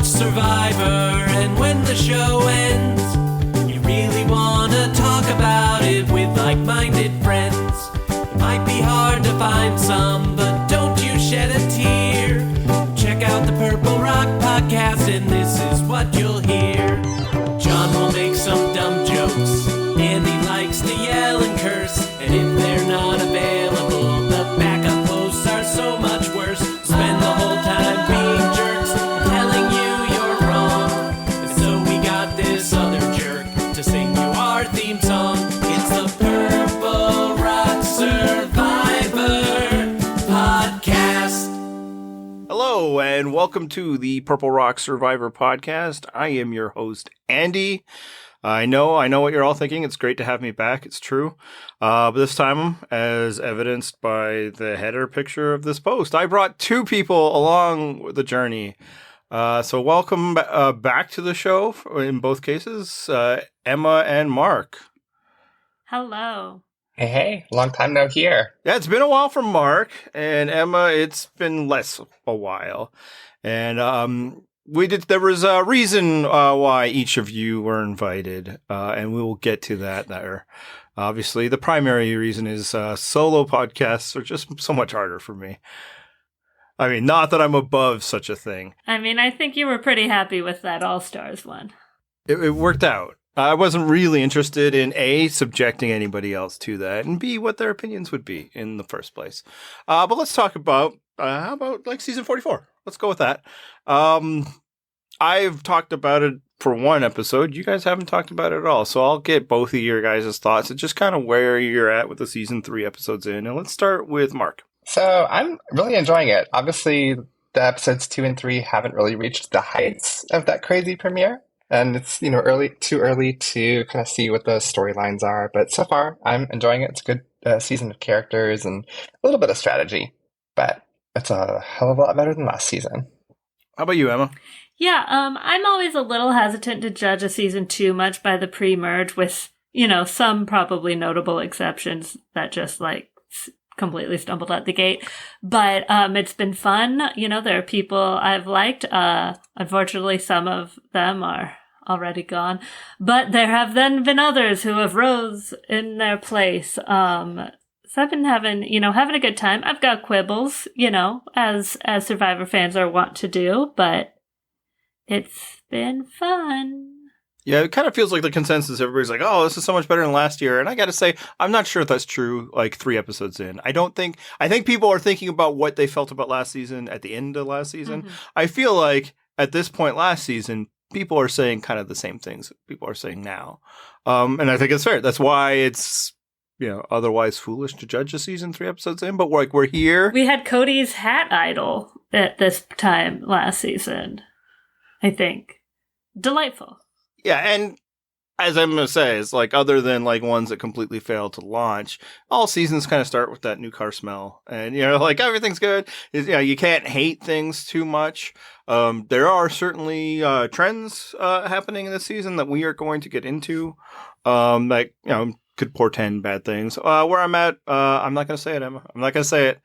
watch Survivor, and when the show ends, you really want to talk about it with like-minded friends. It might be hard to find some, but don't you shed a tear. Check out the Purple Rock Podcast, and this is what you'll hear. John will make some dumb jokes, Andy likes to yell and curse, and if they're not available, the backup hosts are so much worse. Spend the whole time being jerks, telling you you're wrong, and so we got this other jerk to sing you our theme song. It's the Purple Rock Survivor Podcast. Hello, and welcome to the Purple Rock Survivor Podcast. I am your host, Andy. I know what you're all thinking. It's great to have me back. It's true. But this time, as evidenced by the header picture of this post, I brought two people along the journey. So welcome back to the show in both cases, Emma and Mark. Hello. Hey, long time no hear. Yeah, it's been a while for Mark, and Emma, it's been less a while. And there was a reason why each of you were invited, and we will get to that there. Obviously, the primary reason is solo podcasts are just so much harder for me. I mean, not that I'm above such a thing. I mean, I think you were pretty happy with that All-Stars one. It worked out. I wasn't really interested in A, subjecting anybody else to that, and B, what their opinions would be in the first place. But let's talk about, how about like season 44? Let's go with that. I've talked about it for one episode. You guys haven't talked about it at all. So I'll get both of your guys' thoughts and just kind of where you're at with the season 3 episodes in. And let's start with Mark. So I'm really enjoying it. Obviously, the episodes 2 and 3 haven't really reached the heights of that crazy premiere. And it's, too early to kind of see what the storylines are. But so far, I'm enjoying it. It's a good season of characters and a little bit of strategy. But it's a hell of a lot better than last season. How about you, Emma? Yeah, I'm always a little hesitant to judge a season too much by the pre-merge with, some probably notable exceptions that just completely stumbled out the gate. But it's been fun. There are people I've liked. Unfortunately, some of them are already gone. But there have then been others who have rose in their place. So I've been having a good time. I've got quibbles, as Survivor fans are wont to do, but it's been fun. Yeah, it kind of feels like the consensus. Everybody's like, oh, this is so much better than last year. And I got to say, I'm not sure if that's true, 3 episodes in. I think people are thinking about what they felt about last season at the end of last season. Mm-hmm. I feel like at this point last season, people are saying kind of the same things people are saying now. And I think it's fair. That's why it's, otherwise foolish to judge a season 3 episodes in. But we're here. We had Cody's hat idol at this time last season, I think. Delightful. Yeah, and as I'm going to say, it's other than ones that completely fail to launch, all seasons kind of start with that new car smell. And, everything's good. You can't hate things too much. There are certainly trends happening in this season that we are going to get into could portend bad things. Where I'm at, I'm not going to say it, Emma. I'm not going to say it.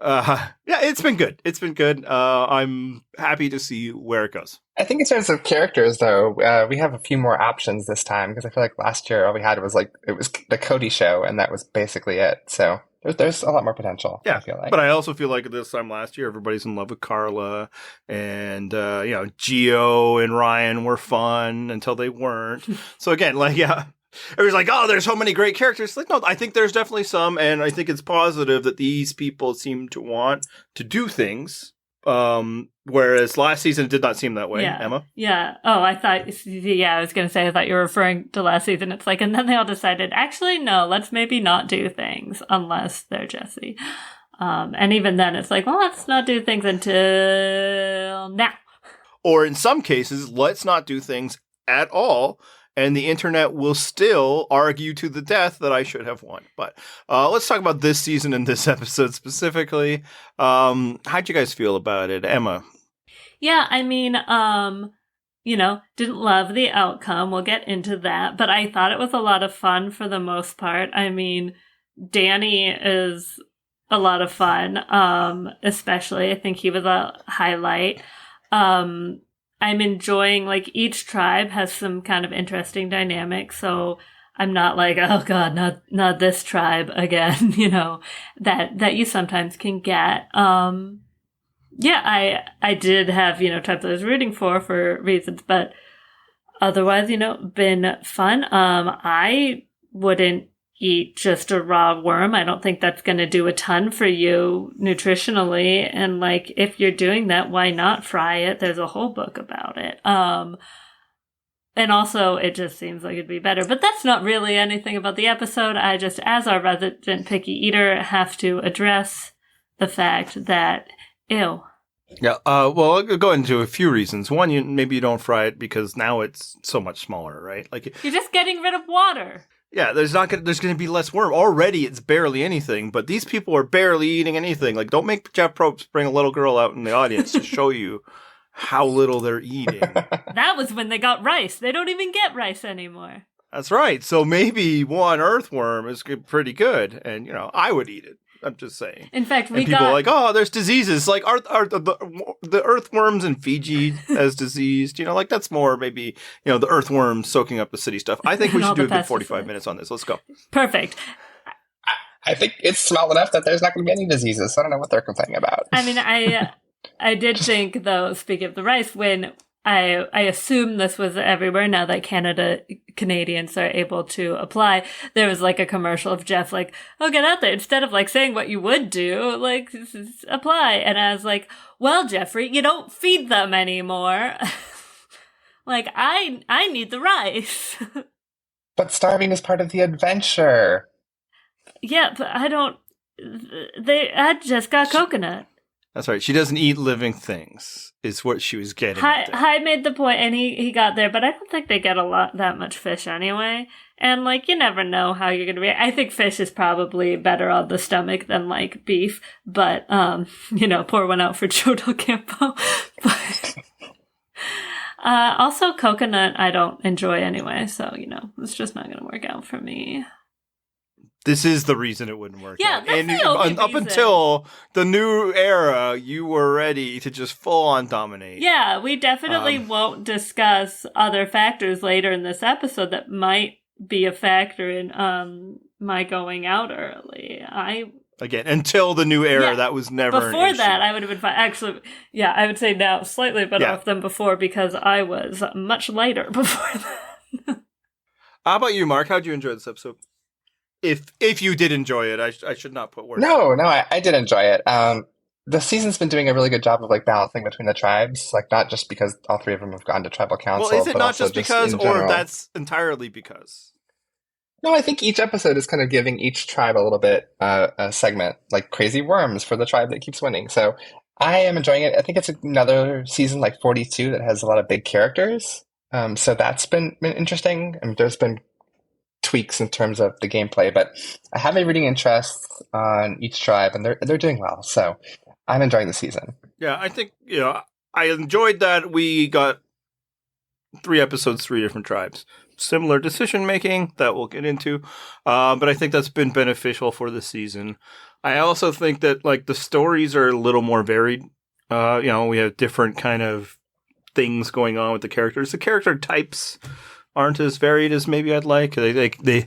Yeah, it's been good. I'm happy to see where it goes. I think in terms of characters, though, we have a few more options this time because I feel like last year all we had was it was the Cody show, and that was basically it. So there's a lot more potential. Yeah, I feel like. But I also feel like this time last year, everybody's in love with Carla, and Gio and Ryan were fun until they weren't. So again, everybody's like, oh, there's so many great characters. No, I think there's definitely some, and I think it's positive that these people seem to want to do things. Whereas last season it did not seem that way, yeah. Emma. Yeah. Oh, I thought you were referring to last season. It's and then they all decided, actually, no, let's maybe not do things unless they're Jesse. And even then it's well, let's not do things until now. Or in some cases, let's not do things at all. And the internet will still argue to the death that I should have won. But let's talk about this season and this episode specifically. How'd you guys feel about it, Emma? Yeah, I mean, didn't love the outcome. We'll get into that. But I thought it was a lot of fun for the most part. I mean, Danny is a lot of fun, especially. I think he was a highlight. I'm enjoying, like, each tribe has some kind of interesting dynamic, so I'm not like, oh god, not this tribe again, that you sometimes can get. Yeah, I did have, tribes I was rooting for reasons, but otherwise, been fun. I wouldn't eat just a raw worm. I don't think that's going to do a ton for you nutritionally. And like, if you're doing that, why not fry it? There's a whole book about it. And also, it just seems like it'd be better. But that's not really anything about the episode. I just, as our resident picky eater, have to address the fact that, ew. Yeah, well, I'll go into a few reasons. One, maybe you don't fry it because now it's so much smaller, right? Like you're just getting rid of water. Yeah, there's going to be less worm. Already, it's barely anything, but these people are barely eating anything. Like, don't make Jeff Probst bring a little girl out in the audience to show you how little they're eating. That was when they got rice. They don't even get rice anymore. That's right. So maybe one earthworm is pretty good, and I would eat it. I'm just saying. In fact, people are like, oh, there's diseases. Like, are the earthworms in Fiji as diseased? Like that's more maybe, the earthworms soaking up the city stuff. I think we should do a good 45 minutes on this. Let's go. Perfect. I think it's small enough that there's not going to be any diseases. So I don't know what they're complaining about. I mean, I did think, though, speaking of the rice, when I assume this was everywhere now that Canadians are able to apply. There was like a commercial of Jeff like, oh, get out there. Instead of like saying what you would do, like apply. And I was like, well, Jeffrey, you don't feed them anymore. Like, I need the rice. But starving is part of the adventure. Yeah, but I just got coconut. That's right. She doesn't eat living things, is what she was getting at. Hy made the point, and he got there, but I don't think they get that much fish anyway. And, like, you never know how you're going to react. I think fish is probably better on the stomach than, like, beef. But, pour one out for Joe Del Campo. But, also, coconut I don't enjoy anyway, so, it's just not going to work out for me. This is the reason it wouldn't work out. That's the only up reason. Until the new era, you were ready to just full on dominate. Yeah, we definitely won't discuss other factors later in this episode that might be a factor in my going out early. Again, until the new era, that was never before an issue. that, I would have been fine. Actually, yeah, I would say now slightly better off than before because I was much lighter before that. How about you, Mark? How'd you enjoy this episode? If you did enjoy it, I should not put words. No, I did enjoy it. The season's been doing a really good job of like balancing between the tribes, like not just because all three of them have gone to tribal council. Well, is it but not also just because, in or general. that's entirely because? No, I think each episode is kind of giving each tribe a little bit a segment, like Crazy Worms for the tribe that keeps winning. So I am enjoying it. I think it's another season like 42 that has a lot of big characters. So that's been interesting. I mean, there's been tweaks in terms of the gameplay, but I have a reading interest on each tribe, and they're doing well. So I'm enjoying the season. Yeah, I think I enjoyed that we got 3 episodes, 3 different tribes, similar decision making that we'll get into, but I think that's been beneficial for the season. I also think that like the stories are a little more varied. We have different kind of things going on with the characters. The character types aren't as varied as maybe I'd like. They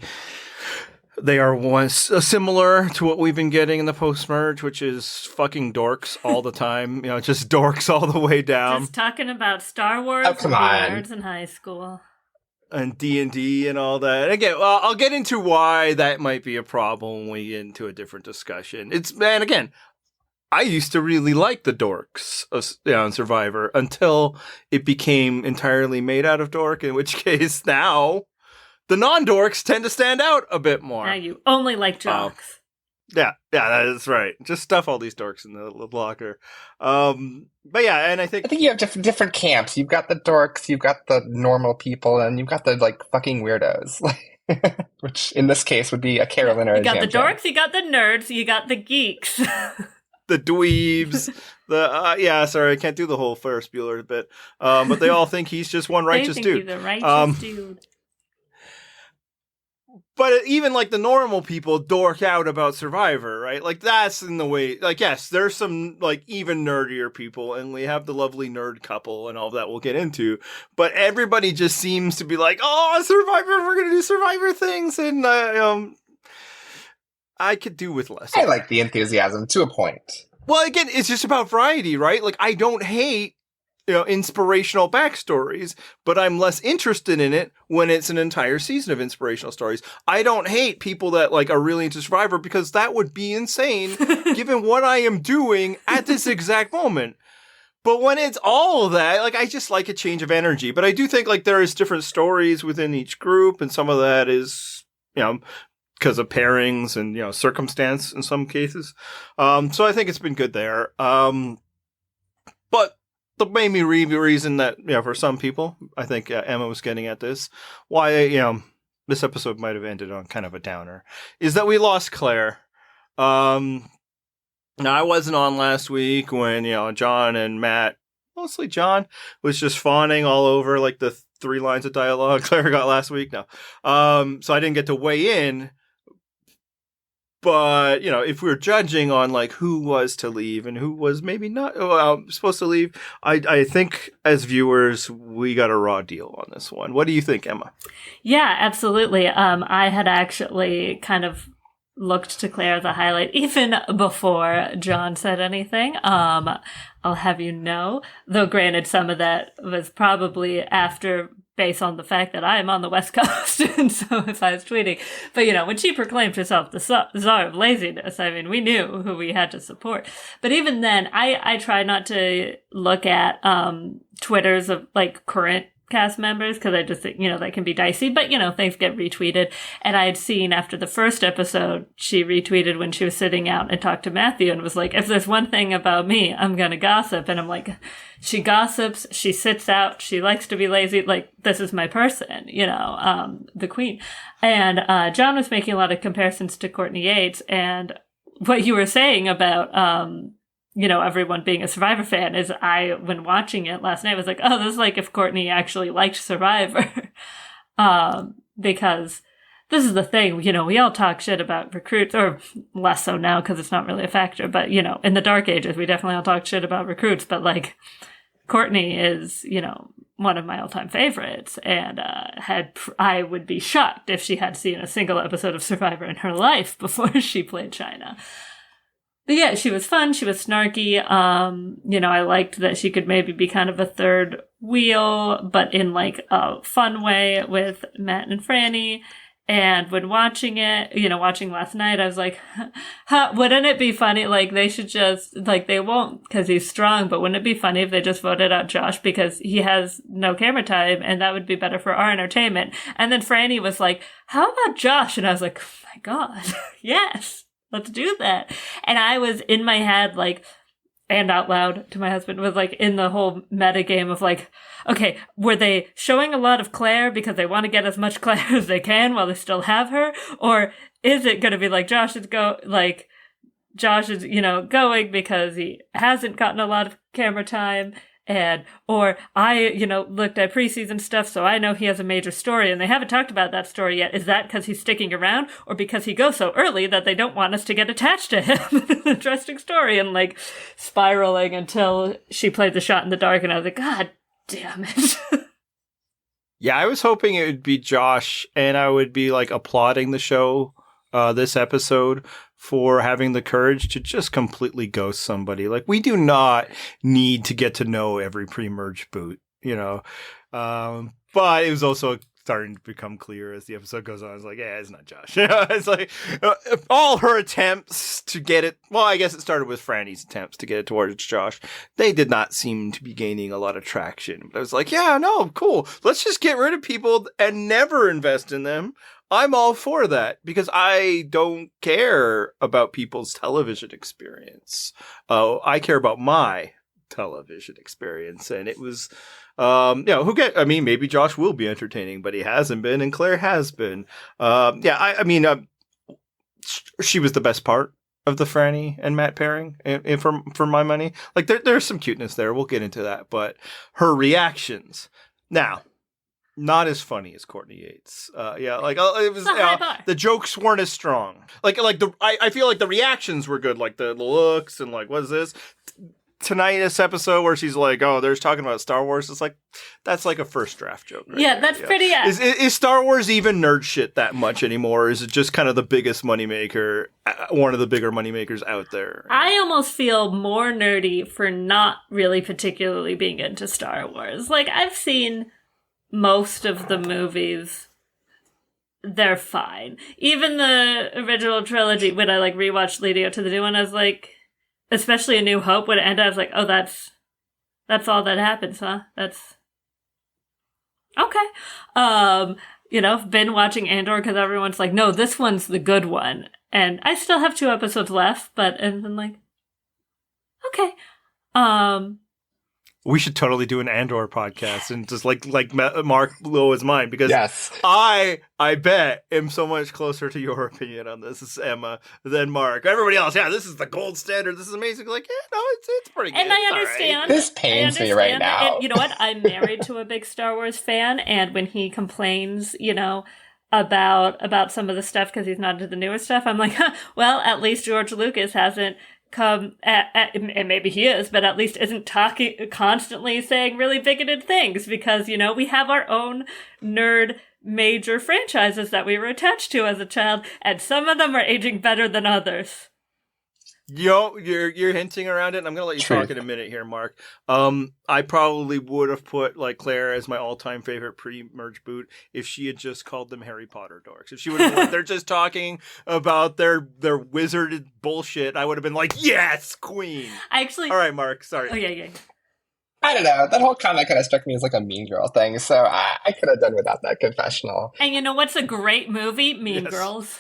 are similar to what we've been getting in the post-merge, which is fucking dorks all the time. Just dorks all the way down. Just talking about Star Wars and nerds in high school. And D&D and all that. And again, I'll get into why that might be a problem when we get into a different discussion. Again, I used to really like the dorks on Survivor until it became entirely made out of dork, in which case now the non-dorks tend to stand out a bit more. Now you only like jocks. Yeah, that's right. Just stuff all these dorks in the locker. But yeah, and I think you have different camps. You've got the dorks, you've got the normal people, and you've got the like fucking weirdos. Which in this case would be a Carolyn or a Jam. You got the dorks, you got the nerds, you got the geeks. The dweebs, sorry, I can't do the whole Ferris Bueller bit, but they all think he's just one righteous dude. He's a righteous dude. But even like the normal people dork out about Survivor, right? Like that's in the way. Like yes, there's some like even nerdier people, and we have the lovely nerd couple and all that we'll get into. But everybody just seems to be like, "Oh, Survivor! We're gonna do Survivor things," and I could do with less. I like the enthusiasm to a point. Well, again, it's just about variety, right? Like I don't hate inspirational backstories, but I'm less interested in it when it's an entire season of inspirational stories. I don't hate people that like are really into Survivor because that would be insane given what I am doing at this exact moment. But when it's all of that, like I just like a change of energy. But I do think like there is different stories within each group, and some of that is, because of pairings and, circumstance in some cases. So I think it's been good there. But the main reason that, for some people, I think Emma was getting at this, why, this episode might have ended on kind of a downer, is that we lost Claire. Now, I wasn't on last week when, John and Matt, mostly John, was just fawning all over like the 3 lines of dialogue Claire got last week. No. So I didn't get to weigh in. But, if we're judging on like who was to leave and who was maybe not supposed to leave, I think as viewers, we got a raw deal on this one. What do you think, Emma? Yeah, absolutely. I had actually kind of looked to Claire as a highlight even before John said anything. I'll have you know, though granted, some of that was probably after, based on the fact that I am on the West Coast, and so if I was tweeting. But, when she proclaimed herself the czar of laziness, I mean, we knew who we had to support. But even then, I try not to look at Twitters of, like, current cast members, because I just think, that can be dicey, but, things get retweeted. And I had seen after the first episode, she retweeted when she was sitting out and talked to Matthew and was like, if there's one thing about me, I'm going to gossip. And I'm like, she gossips, she sits out, she likes to be lazy. Like, this is my person, the queen. And John was making a lot of comparisons to Courtney Yates, and what you were saying about, everyone being a Survivor fan is when watching it last night, was like, oh, this is like if Courtney actually liked Survivor. Because this is the thing, we all talk shit about recruits, or less so now because it's not really a factor, but, in the dark ages, we definitely all talk shit about recruits, but like, Courtney is, one of my all-time favorites, and I would be shocked if she had seen a single episode of Survivor in her life before she played China. But yeah, she was fun. She was snarky. I liked that she could maybe be kind of a third wheel, but in like a fun way with Matt and Frannie. And when watching it, watching last night, I was like, wouldn't it be funny? Like, they should just, like, they won't because he's strong, but wouldn't it be funny if they just voted out Josh because he has no camera time, and that would be better for our entertainment? And then Frannie was like, how about Josh? And I was like, oh my God, yes. Let's do that. And I was in my head, like, and out loud to my husband, was like in the whole meta game of like, okay, were they showing a lot of Claire because they want to get as much Claire as they can while they still have her? Or is it going to be like Josh is going because he hasn't gotten a lot of camera time? Or I, looked at preseason stuff, so I know he has a major story, and they haven't talked about that story yet. Is that because he's sticking around, or because he goes so early that they don't want us to get attached to him? Interesting story, and like spiraling until she played the shot in the dark, and I was like, God damn it. Yeah, I was hoping it would be Josh, and I would be like applauding the show this episode for having the courage to just completely ghost somebody. Like, we do not need to get to know every pre-merge boot, but it was also starting to become clear as the episode goes on. It's like, yeah, it's not Josh. It's like all her attempts to get it. Well, I guess it started with Frannie's attempts to get it towards Josh. They did not seem to be gaining a lot of traction. But I was like, yeah, no, cool. Let's just get rid of people and never invest in them. I'm all for that because I don't care about people's television experience. I care about my television experience. And it was, maybe Josh will be entertaining, but he hasn't been, and Claire has been. She was the best part of the Frannie and Matt pairing, and for my money. Like, there's some cuteness there. We'll get into that. But her reactions. Now, Not as funny as Courtney Yates. Yeah, like it was. It's a high bar. The jokes weren't as strong. I feel like the reactions were good. Like the looks and like, what is this? Tonight, this episode where she's like, "Oh, they're talking about Star Wars." It's like that's like a first draft joke. Right Yeah, there. that's pretty. Is Star Wars even nerd shit that much anymore? Or is it just kind of the biggest moneymaker, one of the bigger moneymakers out there? I almost feel more nerdy for not really particularly being into Star Wars. Like, I've seen most of the movies. They're fine. Even the original trilogy, when I like rewatched leading up to the new one, I was like, especially A New Hope, when it ended, I was like, oh, that's all that happens, huh? That's okay. Been watching Andor because everyone's like, no, this one's the good one. And I still have 2 episodes left, and then like, okay. We should totally do an Andor podcast and just like Mark blow his mind because Yes. I bet am so much closer to your opinion on this, Emma, than Mark. Everybody else, yeah, this is the gold standard. This is amazing. Like, yeah, no, it's pretty good. And I It's all understand. right. This pains me right now. And you know what? I'm married to a big Star Wars fan, and when he complains, about some of the stuff because he's not into the newer stuff, I'm like, well, at least George Lucas hasn't come and maybe he is, but at least isn't constantly saying really bigoted things because, we have our own nerd major franchises that we were attached to as a child, and some of them are aging better than others. You're hinting around it, and I'm gonna let you talk in a minute here, Mark. I probably would have put like Claire as my all-time favorite pre-merge boot if she had just called them Harry Potter dorks. If she would have been like, they're just talking about their wizarded bullshit, I would have been like, yes, queen. All right, Mark. Sorry. Oh yeah. I don't know. That whole comment kind of struck me as like a Mean Girl thing, so I could have done without that confessional. And you know what's a great movie? Mean Girls.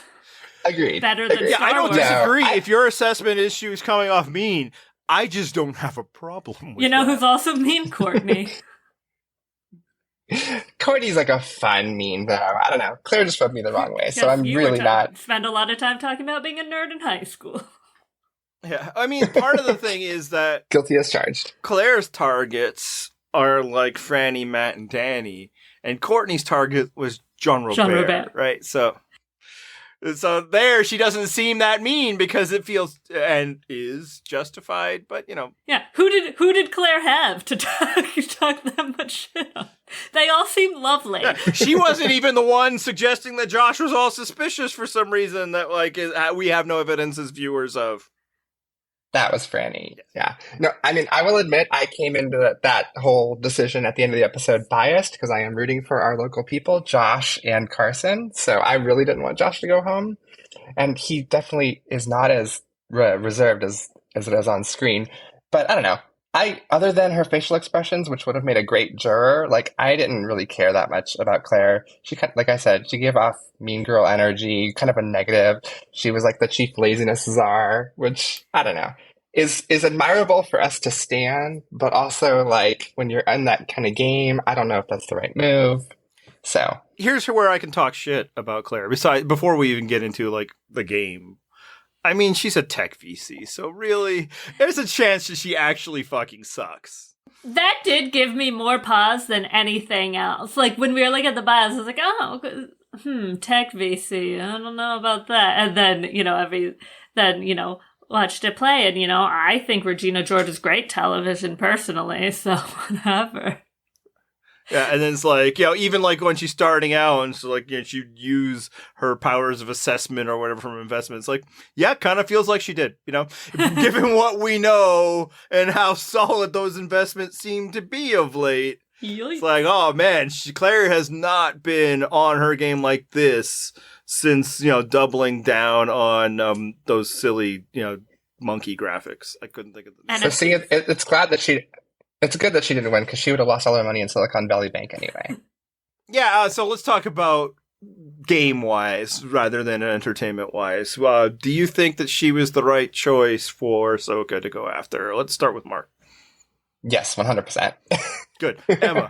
Agreed. Better than Yeah, Star I don't Wars. disagree. No, If your assessment is she was coming off mean, I just don't have a problem with You know that. who's also mean? Courtney. Courtney's like a fun mean, though. I don't know. Claire just rubbed me the wrong way, so Yes, I'm you really not. spend a lot of time talking about being a nerd in high school. Yeah, I mean, part of the thing is that Guilty as charged. Claire's targets are like Frannie, Matt, and Danny, and Courtney's target was Jean Robert, right? So there, she doesn't seem that mean because it feels and is justified, but Yeah, who did Claire have to talk that much shit on? They all seem lovely. she wasn't even the one suggesting that Josh was all suspicious for some reason that we have no evidence as viewers of. That was Franny. Yeah. No, I mean, I will admit I came into that whole decision at the end of the episode biased because I am rooting for our local people, Josh and Carson. So I really didn't want Josh to go home. And he definitely is not as reserved as it is on screen. But I don't know. Other than her facial expressions, which would have made a great juror, I didn't really care that much about Claire. She like I said, she gave off mean girl energy, kind of a negative. She was like the chief laziness czar, which I don't know is admirable for us to stan, but also when you're in that kind of game, I don't know if that's the right move. So here's where I can talk shit about Claire. Before we even get into the game. I mean, she's a tech VC, so really, there's a chance that she actually fucking sucks. That did give me more pause than anything else. Like, when we were at the bios, I was like, oh, tech VC, I don't know about that. And then, watched it play, and, I think Regina George is great television, personally, so whatever. Yeah, and then it's even when she's starting out, and so she'd use her powers of assessment or whatever from investments. Kind of feels like she did, given what we know and how solid those investments seem to be of late. Yikes. It's oh man, Claire has not been on her game like this since doubling down on those silly monkey graphics. I couldn't think of the name. So see, it's good that she didn't win because she would have lost all her money in Silicon Valley Bank anyway. Yeah, so let's talk about game-wise rather than entertainment-wise. Do you think that she was the right choice for Ahsoka to go after? Let's start with Mark. Yes, 100%. Good. Emma.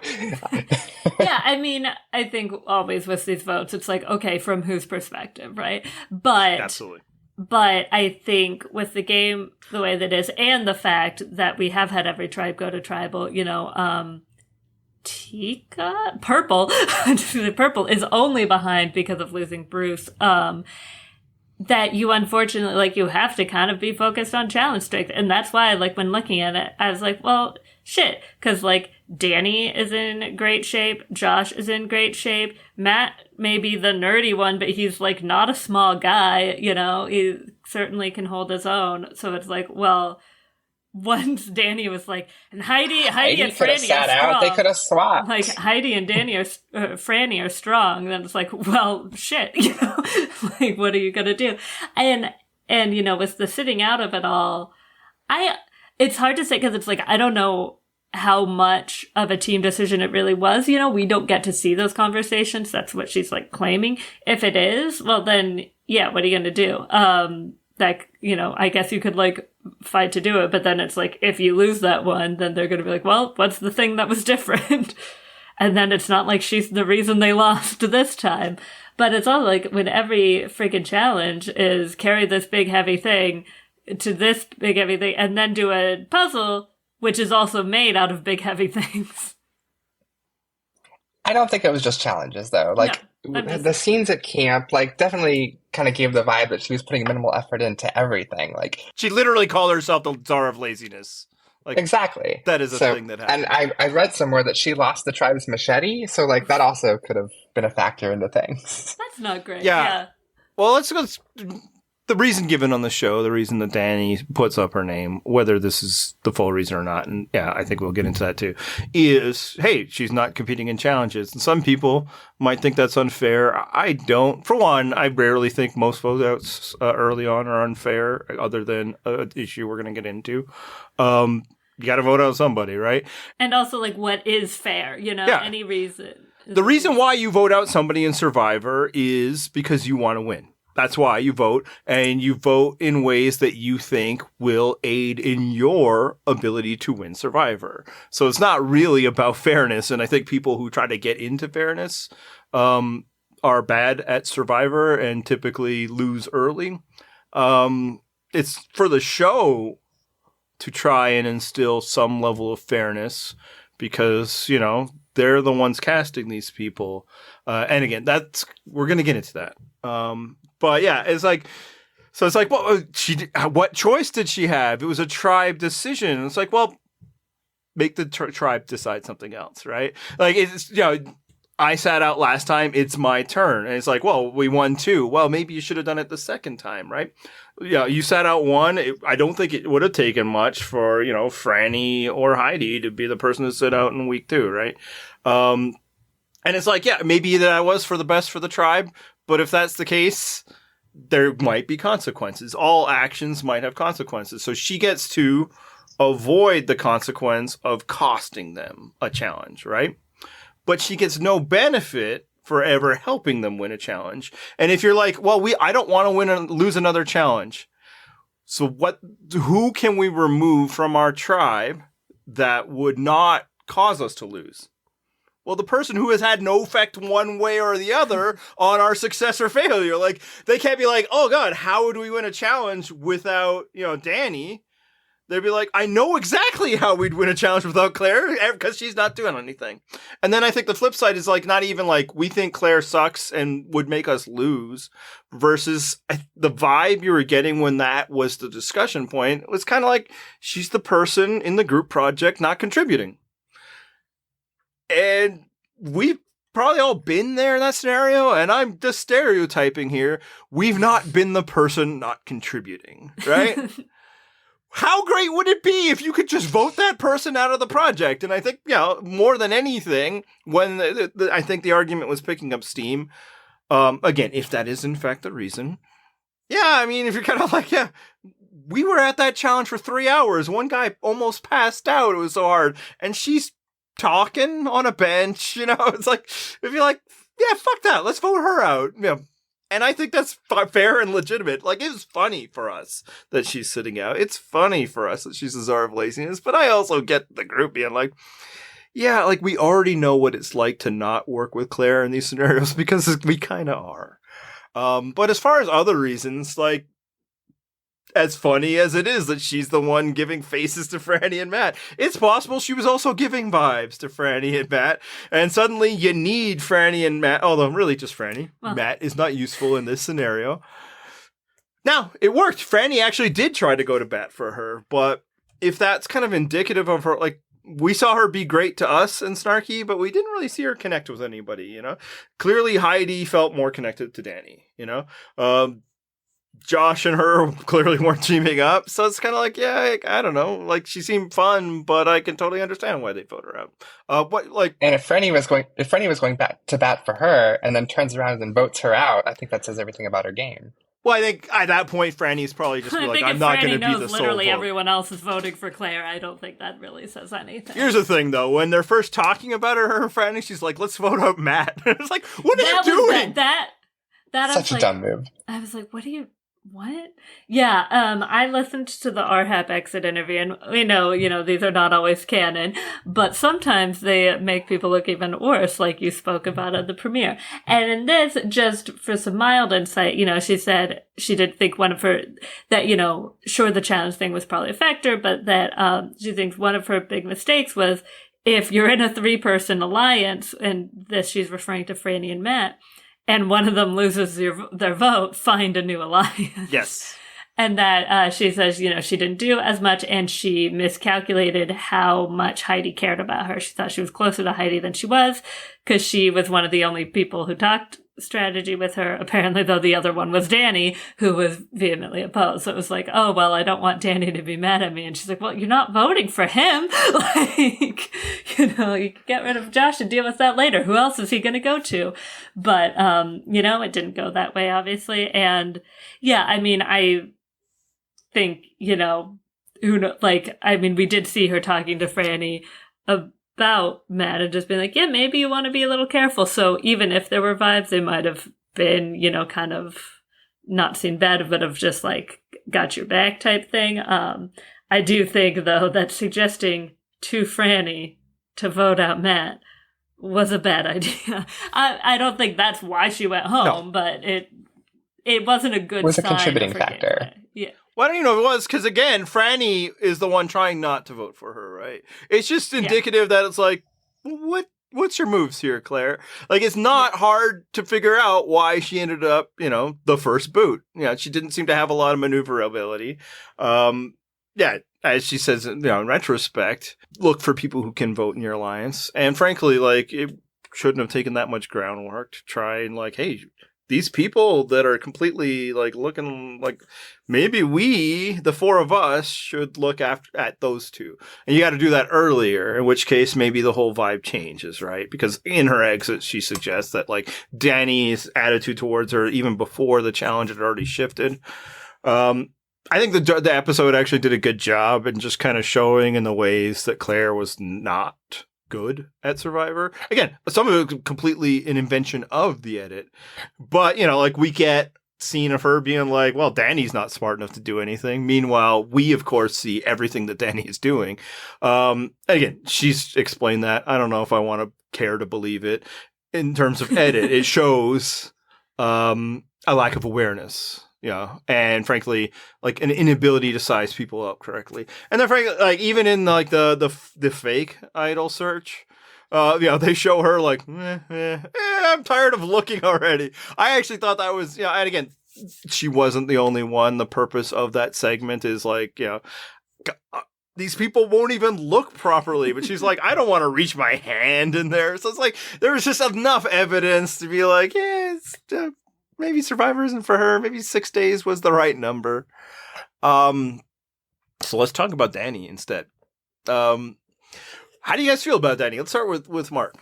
Yeah, I mean, I think always with these votes, it's okay, from whose perspective, right? But Absolutely. But I think with the game the way that is, and the fact that we have had every tribe go to tribal, Tika? Purple. Purple is only behind because of losing Bruce. That you unfortunately, like, you have to kind of be focused on challenge strength. And that's why, like, when looking at it, I was like, well, shit. Because, like, Danny is in great shape. Josh is in great shape. Matt may be the nerdy one, but he's, like, not a small guy, you know? He certainly can hold his own. So it's like, well, once Danny was like, and Heidi and could have Frannie sat are out. strong. They could have swapped. Like, Heidi and Frannie are strong. Then it's like, well, shit, you know, like, what are you gonna do? And, you know, with the sitting out of it all, it's hard to say because it's like, I don't know how much of a team decision it really was. You know, we don't get to see those conversations. That's what she's like claiming. If it is, well, then, yeah, what are you gonna do? Like, you know, I guess you could like fight to do it, but then it's like, if you lose that one, then they're going to be like, well, what's the thing that was different? And then it's not like she's the reason they lost this time. But it's all like, when every freaking challenge is carry this big heavy thing to this big heavy thing and then do a puzzle, which is also made out of big heavy things. I don't think it was just challenges, though. Like, the scenes at camp, like, definitely kind of gave the vibe that she was putting minimal effort into everything. Like, She literally called herself the czar of laziness. Like, exactly. that is a thing that happened. And I read somewhere that she lost the tribe's machete, so, like, that also could have been a factor into things. That's not great. Yeah. Well, let's go. The reason given on the show, the reason that Danny puts up her name, whether this is the full reason or not, and yeah, I think we'll get into that too, is, hey, she's not competing in challenges. And some people might think that's unfair. I don't. For one, I rarely think most vote outs early on are unfair, other than an issue we're going to get into. You got to vote out somebody, right? And also, like, what is fair, you know, Yeah. any reason. The reason why you vote out somebody in Survivor is because you want to win. That's why you vote, and you vote in ways that you think will aid in your ability to win Survivor. So it's not really about fairness, and I think people who try to get into fairness are bad at Survivor and typically lose early. It's for the show to try and instill some level of fairness because, you know, they're the ones casting these people. And again, we're going to get into that. But yeah, it's like, so it's like, well, what choice did she have? It was a tribe decision. It's like, well, make the tribe decide something else, right? Like, it's, you know, I sat out last time, it's my turn. And it's like, well, we won 2. Well, maybe you should have done it the second time, right? Yeah, you sat out 1. I don't think it would have taken much for, you know, Frannie or Heidi to be the person to sit out in week 2, right? And it's like, yeah, maybe that was for the best for the tribe. But if that's the case, there might be consequences. All actions might have consequences. So she gets to avoid the consequence of costing them a challenge, right? But she gets no benefit for ever helping them win a challenge. And if you're like, well, I don't want to lose another challenge. So who can we remove from our tribe that would not cause us to lose? Well, the person who has had no effect one way or the other on our success or failure. Like, they can't be like, oh God, how would we win a challenge without, you know, Danny? They'd be like, I know exactly how we'd win a challenge without Claire because she's not doing anything. And then I think the flip side is like, not even like, we think Claire sucks and would make us lose versus the vibe you were getting when that was the discussion point. It was kind of like, she's the person in the group project not contributing. And we've probably all been there in that scenario, and I'm just stereotyping here. We've not been the person not contributing, right? How great would it be if you could just vote that person out of the project? And I think, you know, more than anything, when I think the argument was picking up steam, again, if that is in fact the reason, yeah, I mean, if you're kind of like, yeah, we were at that challenge for 3 hours. One guy almost passed out. It was so hard. And she's talking on a bench, you know, it's like, if you're like, yeah, fuck that, let's vote her out. Yeah. And I think that's fair and legitimate. Like, it's funny for us that she's sitting out. It's funny for us that she's the czar of laziness. But I also get the group being like, yeah, like, we already know what it's like to not work with Claire in these scenarios because we kind of are. But as far as other reasons, like, as funny as it is that she's the one giving faces to Frannie and Matt, it's possible she was also giving vibes to Frannie and Matt. And suddenly you need Frannie and Matt, although really just Frannie. Well. Matt is not useful in this scenario. Now, it worked. Frannie actually did try to go to bat for her, but if that's kind of indicative of her, like, we saw her be great to us and snarky, but we didn't really see her connect with anybody, you know? Clearly, Heidi felt more connected to Danny, you know? Josh and her clearly weren't teaming up, so it's kind of like, yeah, I don't know. Like, she seemed fun, but I can totally understand why they vote her out. And if Frannie was going back to bat for her and then turns around and votes her out, I think that says everything about her game. Well, I think at that point, Frannie's probably just be like, I'm not going to be the sole literally vote. Everyone else is voting for Claire. I don't think that really says anything. Here's the thing, though. When they're first talking about her and Frannie, she's like, let's vote out Matt. It's like, what are you doing? That Such a dumb move. I was like, what? Yeah, I listened to the RHAP exit interview, and we know, these are not always canon, but sometimes they make people look even worse, like you spoke about at the premiere. And in this, just for some mild insight, she said she did think that, sure, the challenge thing was probably a factor, but that she thinks one of her big mistakes was if you're in a 3-person alliance, and this she's referring to Frannie and Matt, and one of them loses their vote, find a new alliance. Yes. And that she says, she didn't do as much, and she miscalculated how much Heidi cared about her. She thought she was closer to Heidi than she was, because she was one of the only people who talked strategy with her, apparently, though the other one was Danny, who was vehemently opposed. So it was like, oh, well, I don't want Danny to be mad at me. And she's like, well, you're not voting for him. Like, you can get rid of Josh and deal with that later. Who else is he going to go to? But, it didn't go that way, obviously. And yeah, I mean, I think, we did see her talking to Frannie about Matt and just being like, yeah, maybe you want to be a little careful. So even if there were vibes, they might have been, kind of not seen bad, but of just like got your back type thing. I do think, though, that suggesting to Frannie to vote out Matt was a bad idea. I don't think that's why she went home, but it wasn't a good sign. It was a contributing factor. Yeah. Well, I don't know if it was, because again, Frannie is the one trying not to vote for her, right? It's just indicative that it's like, what's your moves here, Claire? Like, it's not hard to figure out why she ended up, the first boot. She didn't seem to have a lot of maneuverability. As she says, in retrospect, look for people who can vote in your alliance. And frankly, like, it shouldn't have taken that much groundwork to try and like, hey, these people that are completely like looking like maybe we, the 4 of us, should look at those two. And you got to do that earlier, in which case maybe the whole vibe changes, right? Because in her exit, she suggests that like Danny's attitude towards her even before the challenge had already shifted. I think the episode actually did a good job in just kind of showing in the ways that Claire was not good at Survivor. Again, some of it completely an invention of the edit, but we get scene of her being like, well, Danny's not smart enough to do anything. Meanwhile, we of course see everything that Danny is doing. Again, she's explained that. I don't know if I want to care to believe it. In terms of edit, it shows a lack of awareness. And frankly, like an inability to size people up correctly. And then frankly, like even in like the fake idol search, they show her like, I'm tired of looking already. I actually thought that was, and again, she wasn't the only one. The purpose of that segment is like, these people won't even look properly, but she's like, I don't want to reach my hand in there. So it's like, there was just enough evidence to be like, maybe Survivor isn't for her. Maybe 6 days was the right number. So let's talk about Danny instead. How do you guys feel about Danny? Let's start with Mark.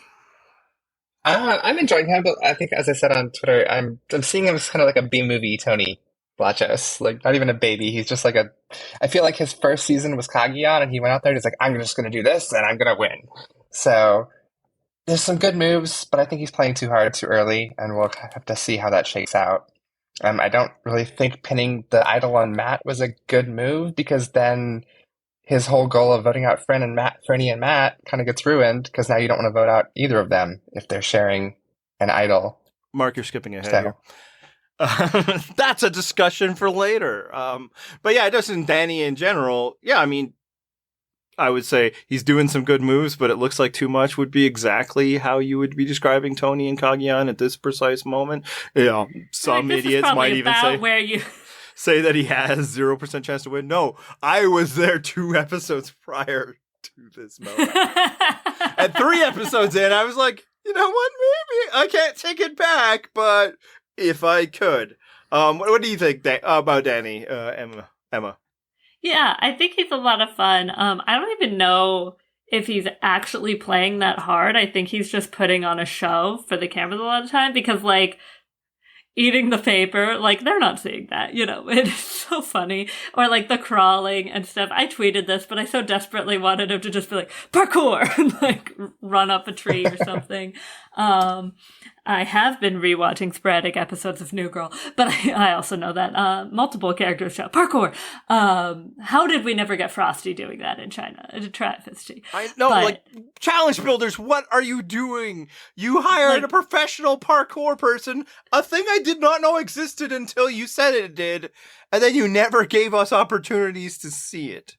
I'm enjoying him, but I think, as I said on Twitter, I'm seeing him as kind of like a B-movie Tony Blachos. Like, not even a baby. He's just like I feel like his first season was Kaguya, and he went out there and he's like, I'm just going to do this, and I'm going to win. So there's some good moves, but I think he's playing too hard too early, and we'll have to see how that shakes out. I don't really think pinning the idol on Matt was a good move, because then his whole goal of voting out Frannie and Matt kind of gets ruined, because now you don't want to vote out either of them if they're sharing an idol. Mark, you're skipping ahead So. here. That's a discussion for later. But yeah, just in Danny in general, yeah, I mean, I would say he's doing some good moves, but it looks like too much would be exactly how you would be describing Tony and Kaguyan at this precise moment. You know, some idiots might even say where you say that he has 0% chance to win. No, I was there 2 episodes prior to this moment. And 3 episodes in, I was like, you know what? Maybe I can't take it back, but if I could. What do you think about Danny, Emma? Yeah, I think he's a lot of fun. I don't even know if he's actually playing that hard. I think he's just putting on a show for the cameras a lot of time because, like, eating the paper, like, they're not seeing that, you know. It's so funny. Or, like, the crawling and stuff. I tweeted this, but I so desperately wanted him to just be like, parkour! And, like, run up a tree or something. I have been rewatching sporadic episodes of New Girl, but I also know that multiple characters shout parkour. How did we never get Frosty doing that in China? A travesty. I know, like, challenge builders, what are you doing? You hired a professional parkour person, a thing I did not know existed until you said it did, and then you never gave us opportunities to see it.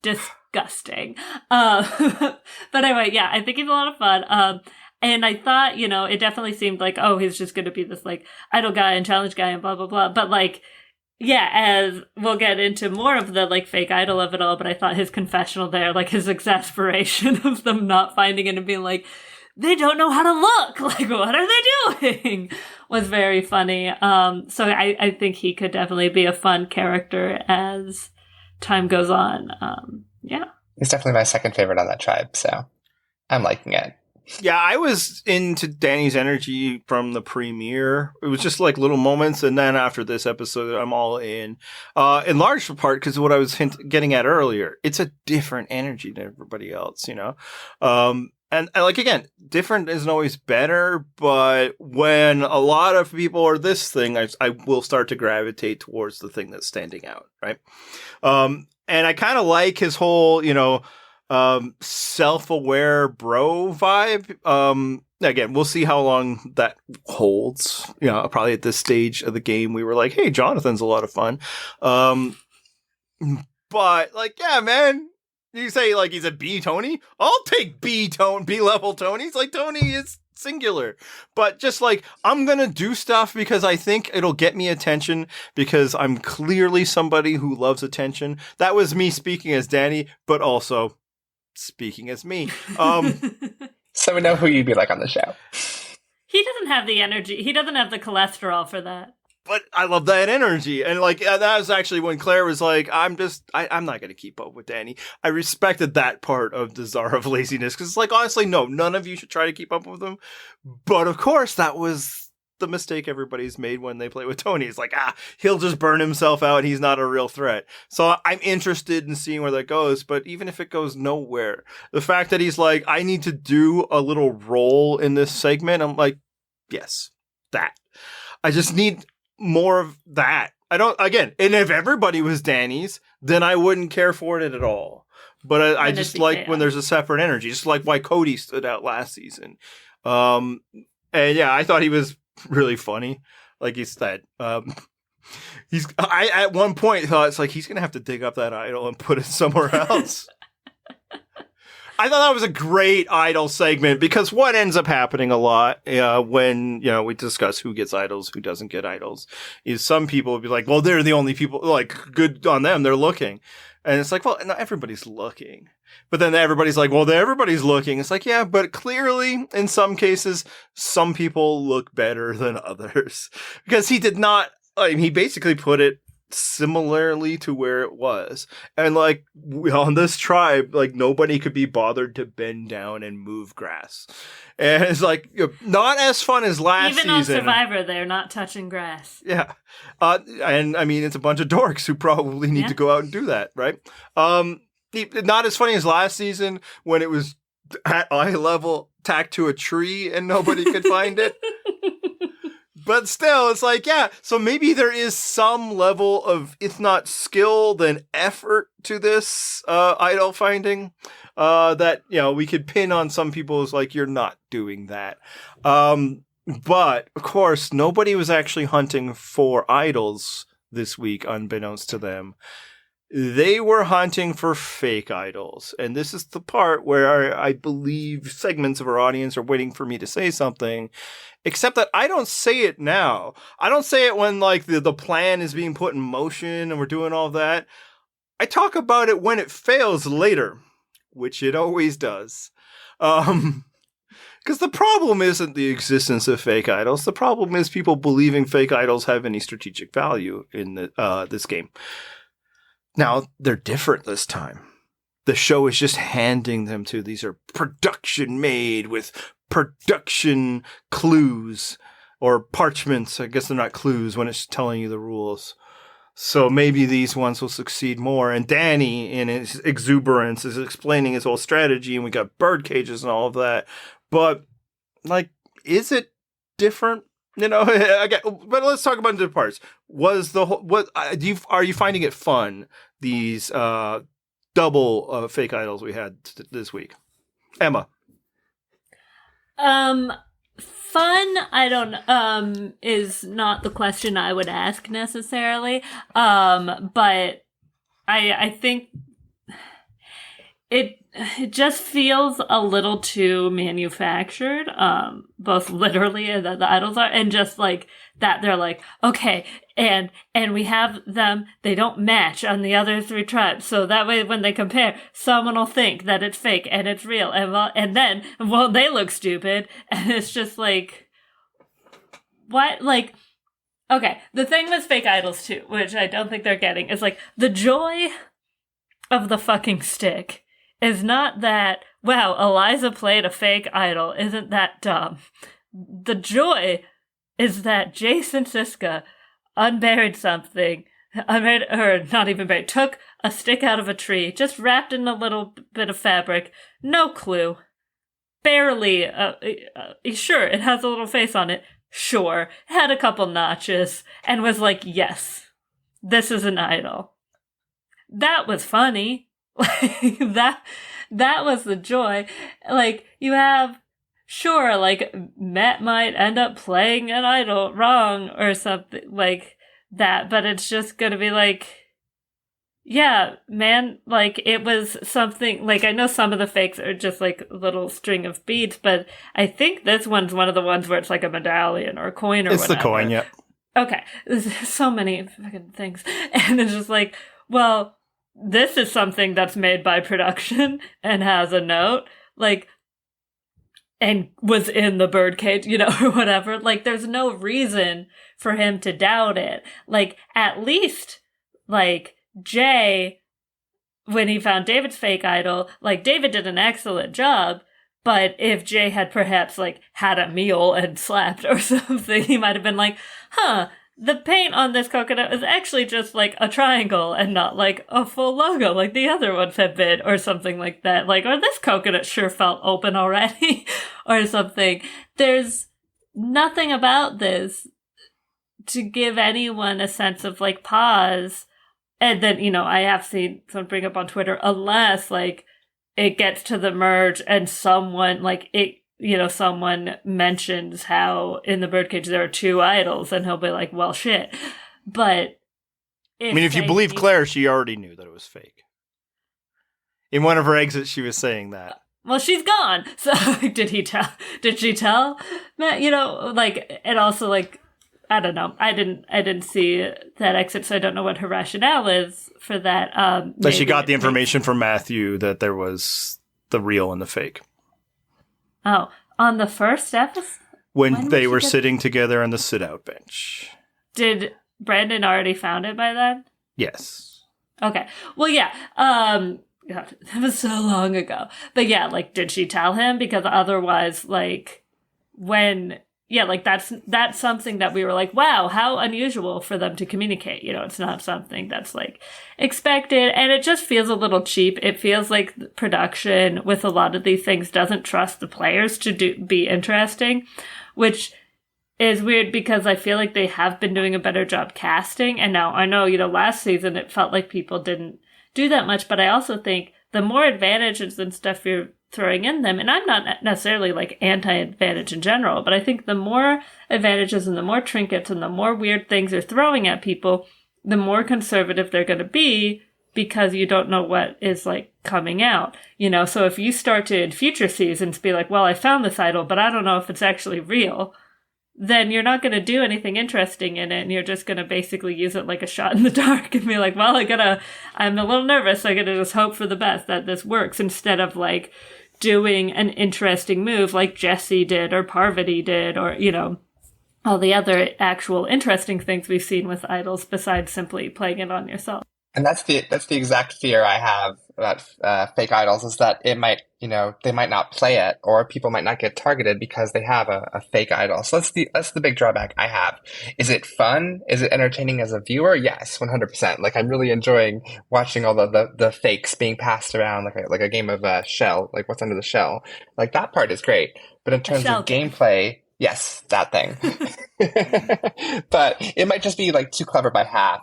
Disgusting. But anyway, yeah, I think he's a lot of fun. And I thought, you know, it definitely seemed like, oh, he's just going to be this, like, idol guy and challenge guy and blah, blah, blah. But, like, yeah, as we'll get into more of the, like, fake idol of it all, but I thought his confessional there, like, his exasperation of them not finding it and being like, they don't know how to look! Like, what are they doing? Was very funny. So I think he could definitely be a fun character as time goes on. Yeah. He's definitely my second favorite on that tribe, so I'm liking it. Yeah, I was into Danny's energy from the premiere. It was just like little moments, and then after this episode, I'm all in large part because of what I was getting at earlier. It's a different energy than everybody else, you know? And like, again, different isn't always better, but when a lot of people are this thing, I will start to gravitate towards the thing that's standing out, right? And I kind of like his whole, you know, self-aware bro vibe. Again, we'll see how long that holds. You know, probably at this stage of the game, we were like, hey, Jonathan's a lot of fun. But like, yeah, man, you say like he's a B Tony? I'll take B level Tonys. Like, Tony is singular, but just like, I'm gonna do stuff because I think it'll get me attention because I'm clearly somebody who loves attention. That was me speaking as Danny, but also speaking as me. So we know who you'd be like on the show. He doesn't have the energy. He doesn't have the cholesterol for that. But I love that energy. And like, that was actually when Claire was like, I'm not going to keep up with Danny. I respected that part of the czar of laziness. Because it's like, honestly, no, none of you should try to keep up with him. But of course, that was the mistake everybody's made when they play with Tony. It's like, he'll just burn himself out. He's not a real threat. So I'm interested in seeing where that goes. But even if it goes nowhere, the fact that he's like, I need to do a little role in this segment. I'm like, yes, that. I just need more of that. I don't, again, and if everybody was Danny's, then I wouldn't care for it at all. But I just like when there's a separate energy, just like why Cody stood out last season. And yeah, I thought he was really funny. Like he said, I at one point thought it's like he's gonna have to dig up that idol and put it somewhere else. I thought that was a great idol segment because what ends up happening a lot when, you know, we discuss who gets idols, who doesn't get idols, is some people would be like, well, they're the only people, like, good on them, they're looking. And it's like, well, not everybody's looking. But then everybody's like, well, everybody's looking. It's like, yeah, but clearly, in some cases, some people look better than others. Because he did not, he basically put it similarly to where it was. And like, on this tribe, like, nobody could be bothered to bend down and move grass. And it's like, not as fun as last season. Even on Survivor, they're not touching grass. Yeah. And I mean, it's a bunch of dorks who probably need to go out and do that, right? Not as funny as last season when it was at eye level tacked to a tree and nobody could find it. But still, it's like, yeah, so maybe there is some level of, if not skill, then effort to this idol finding that, you know, we could pin on some people as like, you're not doing that. But, of course, nobody was actually hunting for idols this week, unbeknownst to them. They were hunting for fake idols. And this is the part where I believe segments of our audience are waiting for me to say something. Except that I don't say it now. I don't say it when, like, the plan is being put in motion and we're doing all that. I talk about it when it fails later, which it always does. Because the problem isn't the existence of fake idols. The problem is people believing fake idols have any strategic value in this game. Now, they're different this time. The show is just handing them to. These are production made with production clues or parchments. I guess they're not clues when it's telling you the rules. So maybe these ones will succeed more. And Danny, in his exuberance, is explaining his whole strategy, and we got bird cages and all of that. But, like, is it different? You know, again, but let's talk about the parts. Was the whole, are you finding it fun? These double fake idols we had this week, Emma. Fun, I don't, is not the question I would ask necessarily. But I think it just feels a little too manufactured, both literally and the idols are, and just like that they're like, okay, and we have them, they don't match on the other three tribes, so that way when they compare, someone will think that it's fake and it's real, and then they look stupid, and it's just like, what, like, okay, the thing with fake idols too, which I don't think they're getting, is like, the joy of the fucking stick is not that, wow, Eliza played a fake idol, isn't that dumb? The joy is that Jason Siska unburied something, not even buried, took a stick out of a tree, just wrapped in a little bit of fabric, no clue, barely, sure, it has a little face on it, sure, had a couple notches, and was like, yes, this is an idol. That was funny. Like, that was the joy. Like, you have, sure, like, Matt might end up playing an idol wrong or something like that, but it's just gonna be like, yeah, man, like, it was something, like, I know some of the fakes are just, like, a little string of beads, but I think this one's one of the ones where it's, like, a medallion or a coin or whatever. It's the coin, yeah. Okay, there's so many fucking things, and it's just like, well, this is something that's made by production and has a note, like, and was in the birdcage, you know, or whatever. Like, there's no reason for him to doubt it. Like, at least, like, Jay, when he found David's fake idol, like, David did an excellent job, but if Jay had perhaps, like, had a meal and slept or something, he might have been like, huh, the paint on this coconut is actually just like a triangle and not like a full logo like the other ones have been, or something like that. Like, or this coconut sure felt open already, or something. There's nothing about this to give anyone a sense of like pause. And then, you know, I have seen someone bring up on Twitter, unless like it gets to the merge and someone like it, you know, someone mentions how in the birdcage there are two idols, and he'll be like, well, shit. But if you believe Claire, she already knew that it was fake. In one of her exits, she was saying that. Well, she's gone. So did she tell Matt, you know, like, and also like, I don't know. I didn't see that exit, so I don't know what her rationale is for that. But she got the information from Matthew that there was the real and the fake. Oh, on the first episode? When they were sitting together on the sit-out bench. Did Brandon already found it by then? Yes. Okay. Well, yeah. God, that was so long ago. But yeah, like, did she tell him? Because otherwise, like, when... Yeah, like, that's something that we were like, wow, how unusual for them to communicate. You know, it's not something that's, like, expected. And it just feels a little cheap. It feels like production with a lot of these things doesn't trust the players to be interesting, which is weird because I feel like they have been doing a better job casting. And now I know, you know, last season it felt like people didn't do that much. But I also think the more advantages and stuff you're throwing in them, and I'm not necessarily like anti-advantage in general, but I think the more advantages and the more trinkets and the more weird things you're throwing at people, the more conservative they're going to be, because you don't know what is like coming out, so if you start to in future seasons be like, well, I found this idol, but I don't know if it's actually real, then you're not going to do anything interesting in it, and you're just going to basically use it like a shot in the dark and be like, well, I'm a little nervous, I gotta just hope for the best that this works, instead of like doing an interesting move like Jessie did or Parvati did, or all the other actual interesting things we've seen with idols besides simply playing it on yourself. And that's the exact fear I have about fake idols, is that it might, they might not play it, or people might not get targeted because they have a fake idol. So that's the big drawback I have. Is it fun? Is it entertaining as a viewer? Yes, 100%. Like, I'm really enjoying watching all the fakes being passed around like a game of shell, like What's Under the Shell. Like, that part is great. But in terms of gameplay, yes, that thing. But it might just be like too clever by half.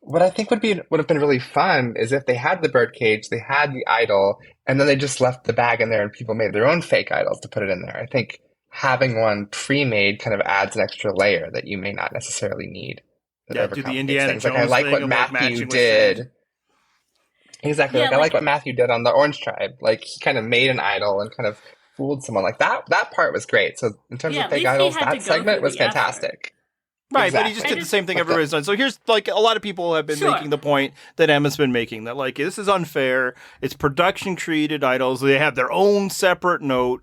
What I think would have been really fun is if they had the birdcage, they had the idol, and then they just left the bag in there and people made their own fake idols to put it in there. I think having one pre-made kind of adds an extra layer that you may not necessarily need. Yeah, do the Indiana Jones like, I like what Matthew did. Exactly. Yeah, I like what Matthew did on the Orange Tribe. Like, he kind of made an idol and kind of fooled someone. Like, that part was great. So in terms of fake idols, that segment was fantastic. Right, exactly. But he just did the same thing everybody's done. So here's, like, a lot of people have been making the point that Emma's been making, that, like, this is unfair. It's production-created idols. They have their own separate note.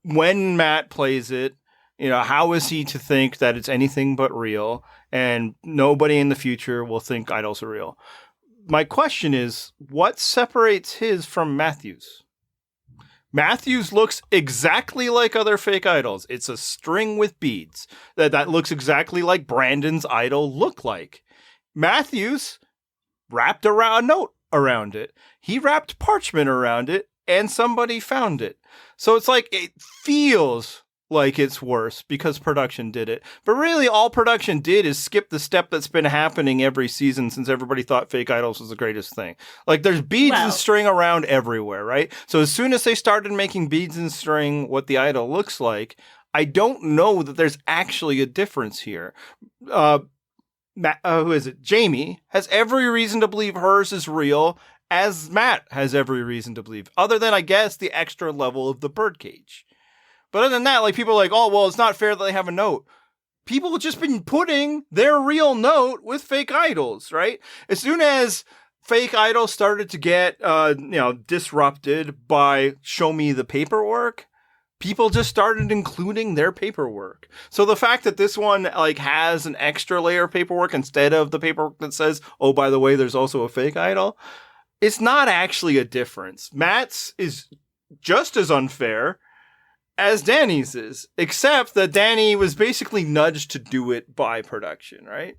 When Matt plays it, how is he to think that it's anything but real? And nobody in the future will think idols are real. My question is, what separates his from Matthew's? Matthews looks exactly like other fake idols. It's a string with beads. That looks exactly like Brandon's idol looked like. Matthews wrapped a note around it. He wrapped parchment around it, and somebody found it. So it's like, it feels like it's worse because production did it. But really, all production did is skip the step that's been happening every season since everybody thought fake idols was the greatest thing. Like, there's beads and string around everywhere, right? So as soon as they started making beads and string what the idol looks like, I don't know that there's actually a difference here. Who is it? Jamie has every reason to believe hers is real, as Matt has every reason to believe, other than, I guess, the extra level of the birdcage. But other than that, like, people are like, oh, well, it's not fair that they have a note. People have just been putting their real note with fake idols, right? As soon as fake idols started to get, disrupted by show me the paperwork, people just started including their paperwork. So the fact that this one, like, has an extra layer of paperwork instead of the paperwork that says, oh, by the way, there's also a fake idol, it's not actually a difference. Matt's is just as unfair as Danny's is, except that Danny was basically nudged to do it by production, right?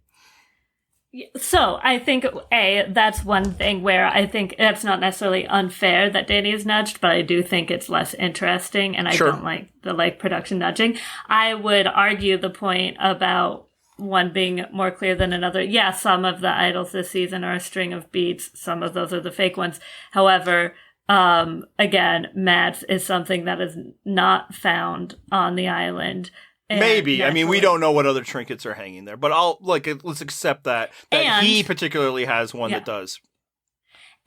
So I think, that's one thing where I think it's not necessarily unfair that Danny is nudged, but I do think it's less interesting, and I don't like the production nudging. I would argue the point about one being more clear than another. Yeah, some of the idols this season are a string of beads. Some of those are the fake ones. However, again, Matt's is something that is not found on the island. Maybe. I mean, we don't know what other trinkets are hanging there, but let's accept that he particularly has one that does.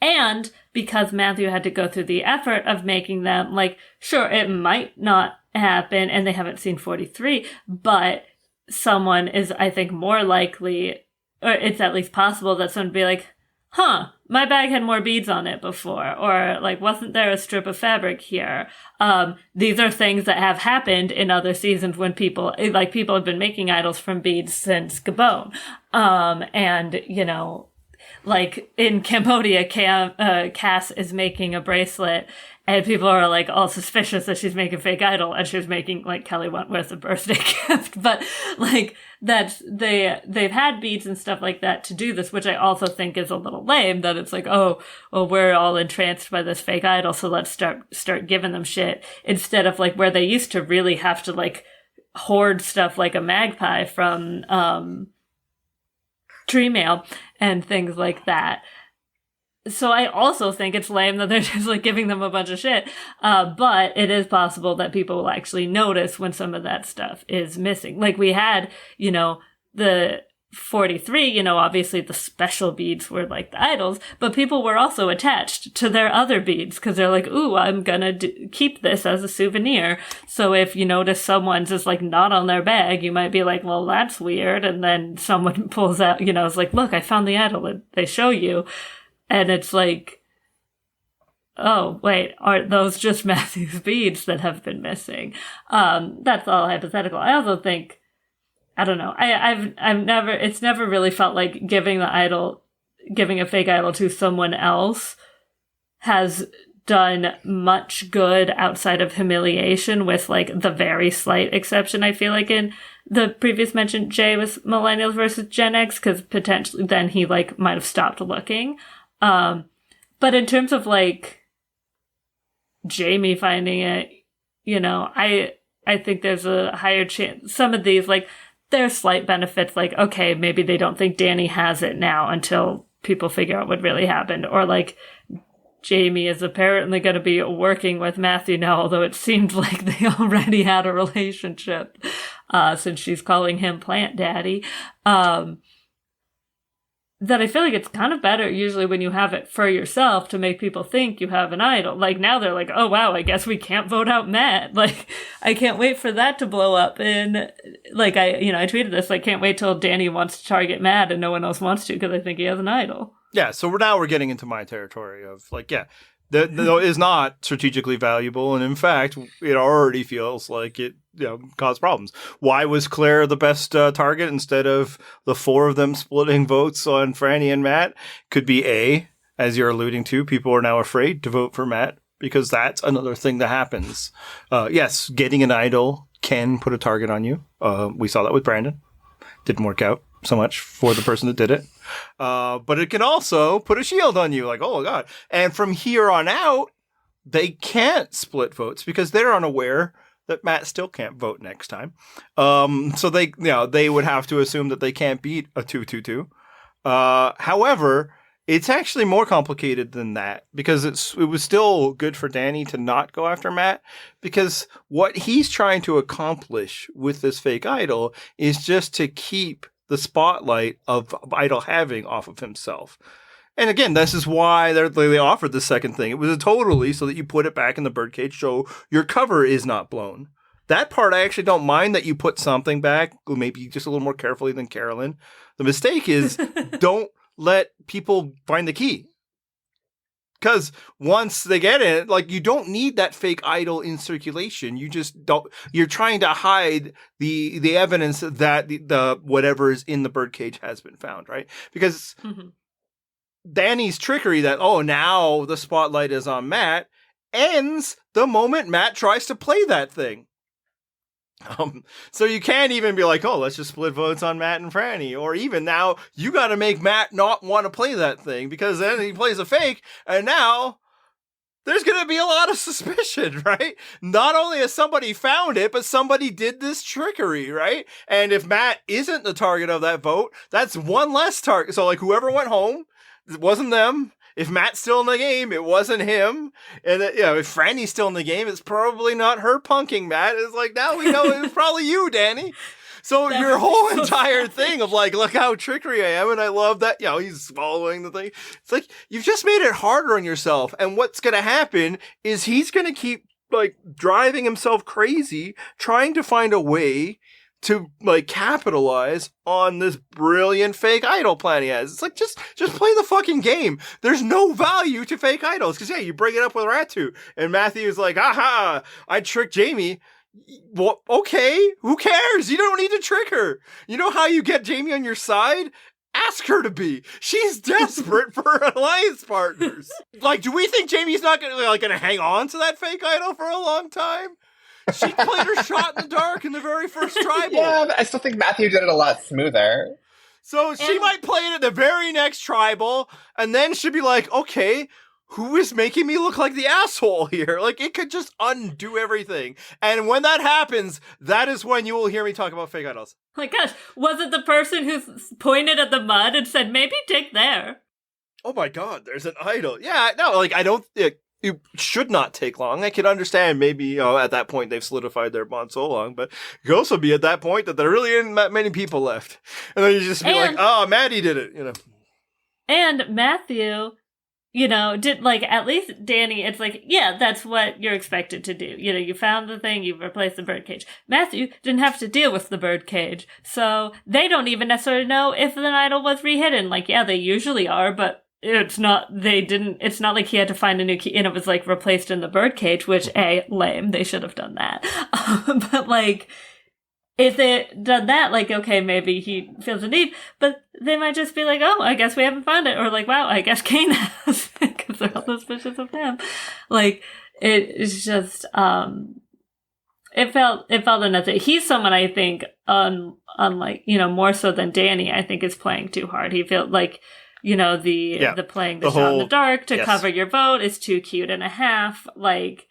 And because Matthew had to go through the effort of making them, sure, it might not happen, and they haven't seen 43, but someone is, I think, more likely, or it's at least possible that someone would be like, huh, my bag had more beads on it before, or wasn't there a strip of fabric here? These are things that have happened in other seasons when people have been making idols from beads since Gabon. And, in Cambodia, Cass is making a bracelet, and people are all suspicious that she's making a fake idol, and she was making Kelly Wentworth a birthday gift. But they've had beads and stuff like that to do this, which I also think is a little lame. That it's oh, well, we're all entranced by this fake idol, so let's start giving them shit, instead of where they used to really have to hoard stuff like a magpie from tree mail and things like that. So I also think it's lame that they're just like giving them a bunch of shit. But it is possible that people will actually notice when some of that stuff is missing. Like we had, the 43, obviously the special beads were like the idols, but people were also attached to their other beads because they're like, ooh, I'm gonna keep this as a souvenir. So if you notice someone's is like not on their bag, you might be like, well, that's weird. And then someone pulls out, it's like, look, I found the idol. And they show you. And it's like, oh, wait, aren't those just Matthew's beads that have been missing? That's all hypothetical. I also think, I don't know, it's never really felt like giving a fake idol to someone else has done much good outside of humiliation, with like the very slight exception, I feel like, in the previous mentioned Jay with Millennials versus Gen X, because potentially then he like might have stopped looking. But in terms of like Jamie finding it, I think there's a higher chance. Some of these, like, there's slight benefits, like, okay, maybe they don't think Danny has it now until people figure out what really happened. Or like Jamie is apparently going to be working with Matthew now, although it seemed like they already had a relationship, since she's calling him Plant Daddy. That I feel like it's kind of better usually when you have it for yourself to make people think you have an idol. Like now they're like, oh wow, I guess we can't vote out Matt. Like I can't wait for that to blow up. And like I tweeted this, I can't wait till Danny wants to target Matt and no one else wants to because I think he has an idol. Yeah, so we're getting into my territory of like, yeah, that is not strategically valuable, and in fact, it already feels like it caused problems. Why was Claire the best target instead of the four of them splitting votes on Frannie and Matt? Could be A, as you're alluding to, people are now afraid to vote for Matt because that's another thing that happens. Yes, getting an idol can put a target on you. We saw that with Brandon. Didn't work out so much for the person that did it. But it can also put a shield on you, like, oh God. And from here on out, they can't split votes because they're unaware that Matt still can't vote next time. So they would have to assume that they can't beat a 2-2-2. However, it's actually more complicated than that because it was still good for Danny to not go after Matt, because what he's trying to accomplish with this fake idol is just to keep the spotlight of idol having off of himself. And again, this is why they offered the second thing. It was totally so that you put it back in the birdcage so your cover is not blown. That part I actually don't mind, that you put something back, maybe just a little more carefully than Carolyn. The mistake is don't let people find the key. Because once they get it, like, you don't need that fake idol in circulation. You just don't. You're trying to hide the evidence that the whatever is in the birdcage has been found, right? Because Danny's trickery that, oh, now the spotlight is on Matt, ends the moment Matt tries to play that thing. So you can't even be like, oh, let's just split votes on Matt and Frannie. Or even now, you got to make Matt not want to play that thing, because then he plays a fake, and now there's going to be a lot of suspicion, right? Not only has somebody found it, but somebody did this trickery, right? And if Matt isn't the target of that vote, that's one less target. So like, whoever went home, it wasn't them. If Matt's still in the game, it wasn't him. And if Frannie's still in the game, it's probably not her punking Matt. It's like, now we know it was probably you, Danny. So your whole entire thing of like, look how trickery I am, and I love that, he's swallowing the thing. It's like, you've just made it harder on yourself. And what's going to happen is he's going to keep like driving himself crazy, trying to find a way to like capitalize on this brilliant fake idol plan he has. It's like, just play the fucking game. There's no value to fake idols. Cause you bring it up with Ratu and Matthew's like, aha, I tricked Jamie. Well, okay, who cares? You don't need to trick her. You know how you get Jamie on your side? Ask her to be. She's desperate for alliance partners. Like, do we think Jamie's not gonna hang on to that fake idol for a long time? She played her shot in the dark in the very first tribal. Yeah, but I still think Matthew did it a lot smoother. So she might play it at the very next tribal, and then she'd be like, okay, who is making me look like the asshole here? Like, it could just undo everything. And when that happens, that is when you will hear me talk about fake idols. Oh my gosh, was it the person who pointed at the mud and said, maybe dig there? oh my God, there's an idol. Yeah, no, like, I don't, it should not take long. I can understand maybe, you know, at that point they've solidified their bond so long, but it could also be at that point that there really isn't that many people left. And then you just be like, oh, Maddie did it, you know. And Matthew, you know, did, like, at least Danny, it's like, yeah, that's what you're expected to do. You know, you found the thing, you replaced the birdcage. Matthew didn't have to deal with the birdcage, so they don't even necessarily know if the idol was rehidden. Like, yeah, they usually are, but it's not like he had to find a new key and it was, like, replaced in the birdcage, which, lame, they should have done that. But, like, if they done that, like, okay, maybe he feels a need, but they might just be like, oh, I guess we haven't found it. Or like, wow, I guess Kane has, because they're all suspicious of him. Like, it's just, it felt unnecessary. He's someone I think, unlike, you know, more so than Danny, I think is playing too hard. He felt like, you know, the playing the shot in the dark to cover your vote is too cute and a half. Like,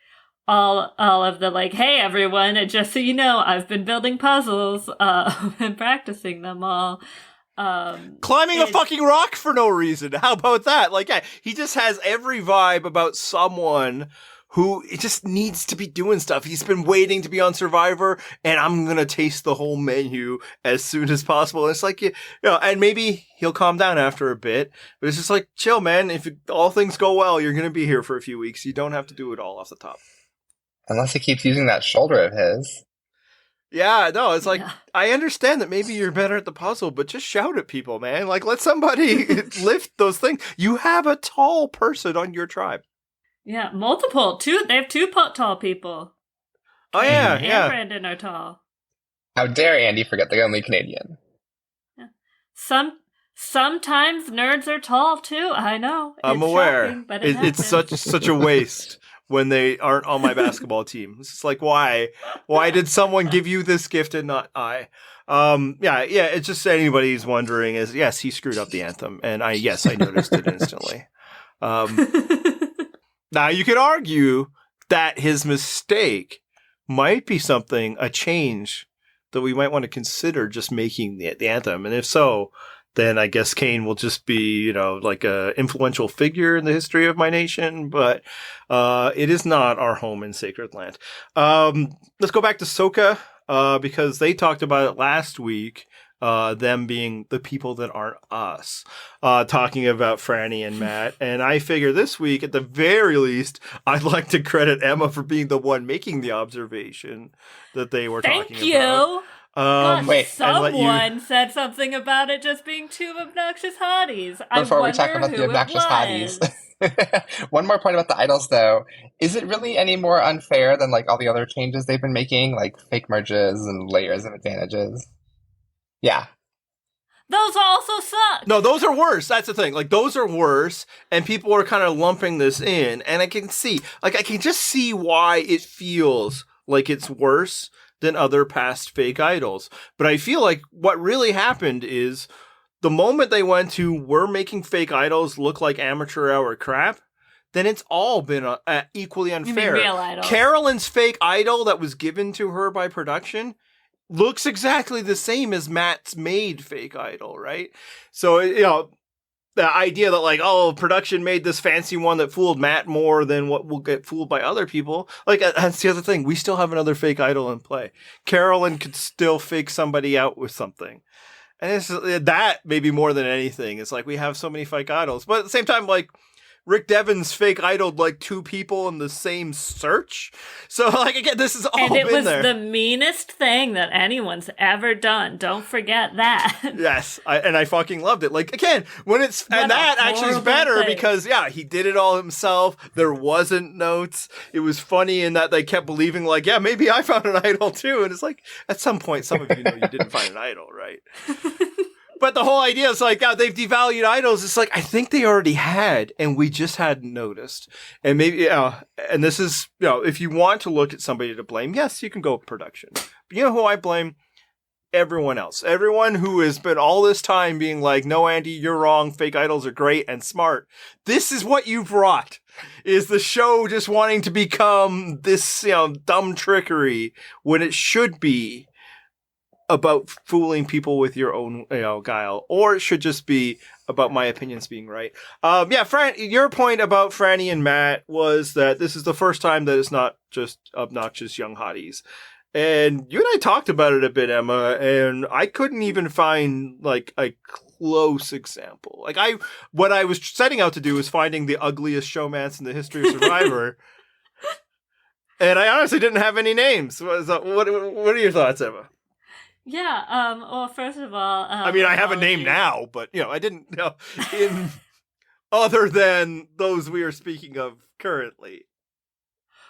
all of the, like, hey everyone, just so you know, I've been building puzzles, and practicing them all. Climbing a fucking rock for no reason. How about that? Like, yeah, he just has every vibe about someone who just needs to be doing stuff. He's been waiting to be on Survivor, and I'm gonna taste the whole menu as soon as possible. And it's like, you know, and maybe he'll calm down after a bit, but it's just like, chill, man. If all things go well, you're gonna be here for a few weeks. You don't have to do it all off the top. Unless he keeps using that shoulder of his. Yeah, no, it's like, I understand that maybe you're better at the puzzle, but just shout at people, man. Like, let somebody lift those things. You have a tall person on your tribe. Yeah, multiple. They have two tall people. Oh, yeah, and yeah. Brandon are tall. How dare Andy forget the only Canadian? Yeah. Sometimes nerds are tall, too. I know. I'm aware. Shocking, but it's such a waste when they aren't on my basketball team. It's just like, why? Why did someone give you this gift and not I? Yeah, it's just anybody's wondering is, yes, he screwed up the anthem. And I noticed it instantly. Now you could argue that his mistake might be a change that we might want to consider just making the anthem. And if so, then I guess Kane will just be, you know, like a influential figure in the history of my nation, but it is not our home in Sacred Land. Let's go back to Soka, because they talked about it last week, them being the people that aren't us, talking about Frannie and Matt. And I figure this week, at the very least, I'd like to credit Emma for being the one making the observation that they were talking about. Thank you. Wait, someone said something about it just being two obnoxious hotties. Before we talk about the obnoxious hotties, one more point about the idols, though. Is it really any more unfair than, like, all the other changes they've been making, like fake merges and layers of advantages? Yeah. Those also suck. No, those are worse. That's the thing. Like, those are worse, and people are kind of lumping this in, and I can just see why it feels like it's worse than other past fake idols. But I feel like what really happened is the moment they went to, we're making fake idols look like amateur hour crap, then it's all been equally unfair. You mean real idols? Carolyn's fake idol that was given to her by production looks exactly the same as Matt's made fake idol, right? So, you know, the idea that, like, oh, production made this fancy one that fooled Matt more than what will get fooled by other people. Like, that's the other thing. We still have another fake idol in play. Carolyn could still fake somebody out with something. And it's that maybe more than anything. It's like we have so many fake idols. But at the same time, like, Rick Devens fake idoled like two people in the same search. So, like, again, this is all been there. And it was the meanest thing that anyone's ever done. Don't forget that. Yes. I fucking loved it. Like, again, when it's, and that actually is better because, yeah, he did it all himself. There wasn't notes. It was funny in that they kept believing, like, yeah, maybe I found an idol too. And it's like, at some point, some of you know you didn't find an idol, right? But the whole idea is like, God, they've devalued idols. It's like, I think they already had, and we just hadn't noticed. And maybe, and this is, you know, if you want to look at somebody to blame, yes, you can go with production. But you know who I blame? Everyone else. Everyone who has been all this time being like, no, Andy, you're wrong. Fake idols are great and smart. This is what you brought, is the show just wanting to become this, you know, dumb trickery when it should be about fooling people with your own, you know, guile, or it should just be about my opinions being right. Your point about Frannie and Matt was that this is the first time that it's not just obnoxious young hotties. And you and I talked about it a bit, Emma, and I couldn't even find like a close example. Like what I was setting out to do was finding the ugliest showmance in the history of Survivor. And I honestly didn't have any names. What are your thoughts, Emma? Yeah, well, first of all... I mean, I have a name now, but, I didn't know in other than those we are speaking of currently.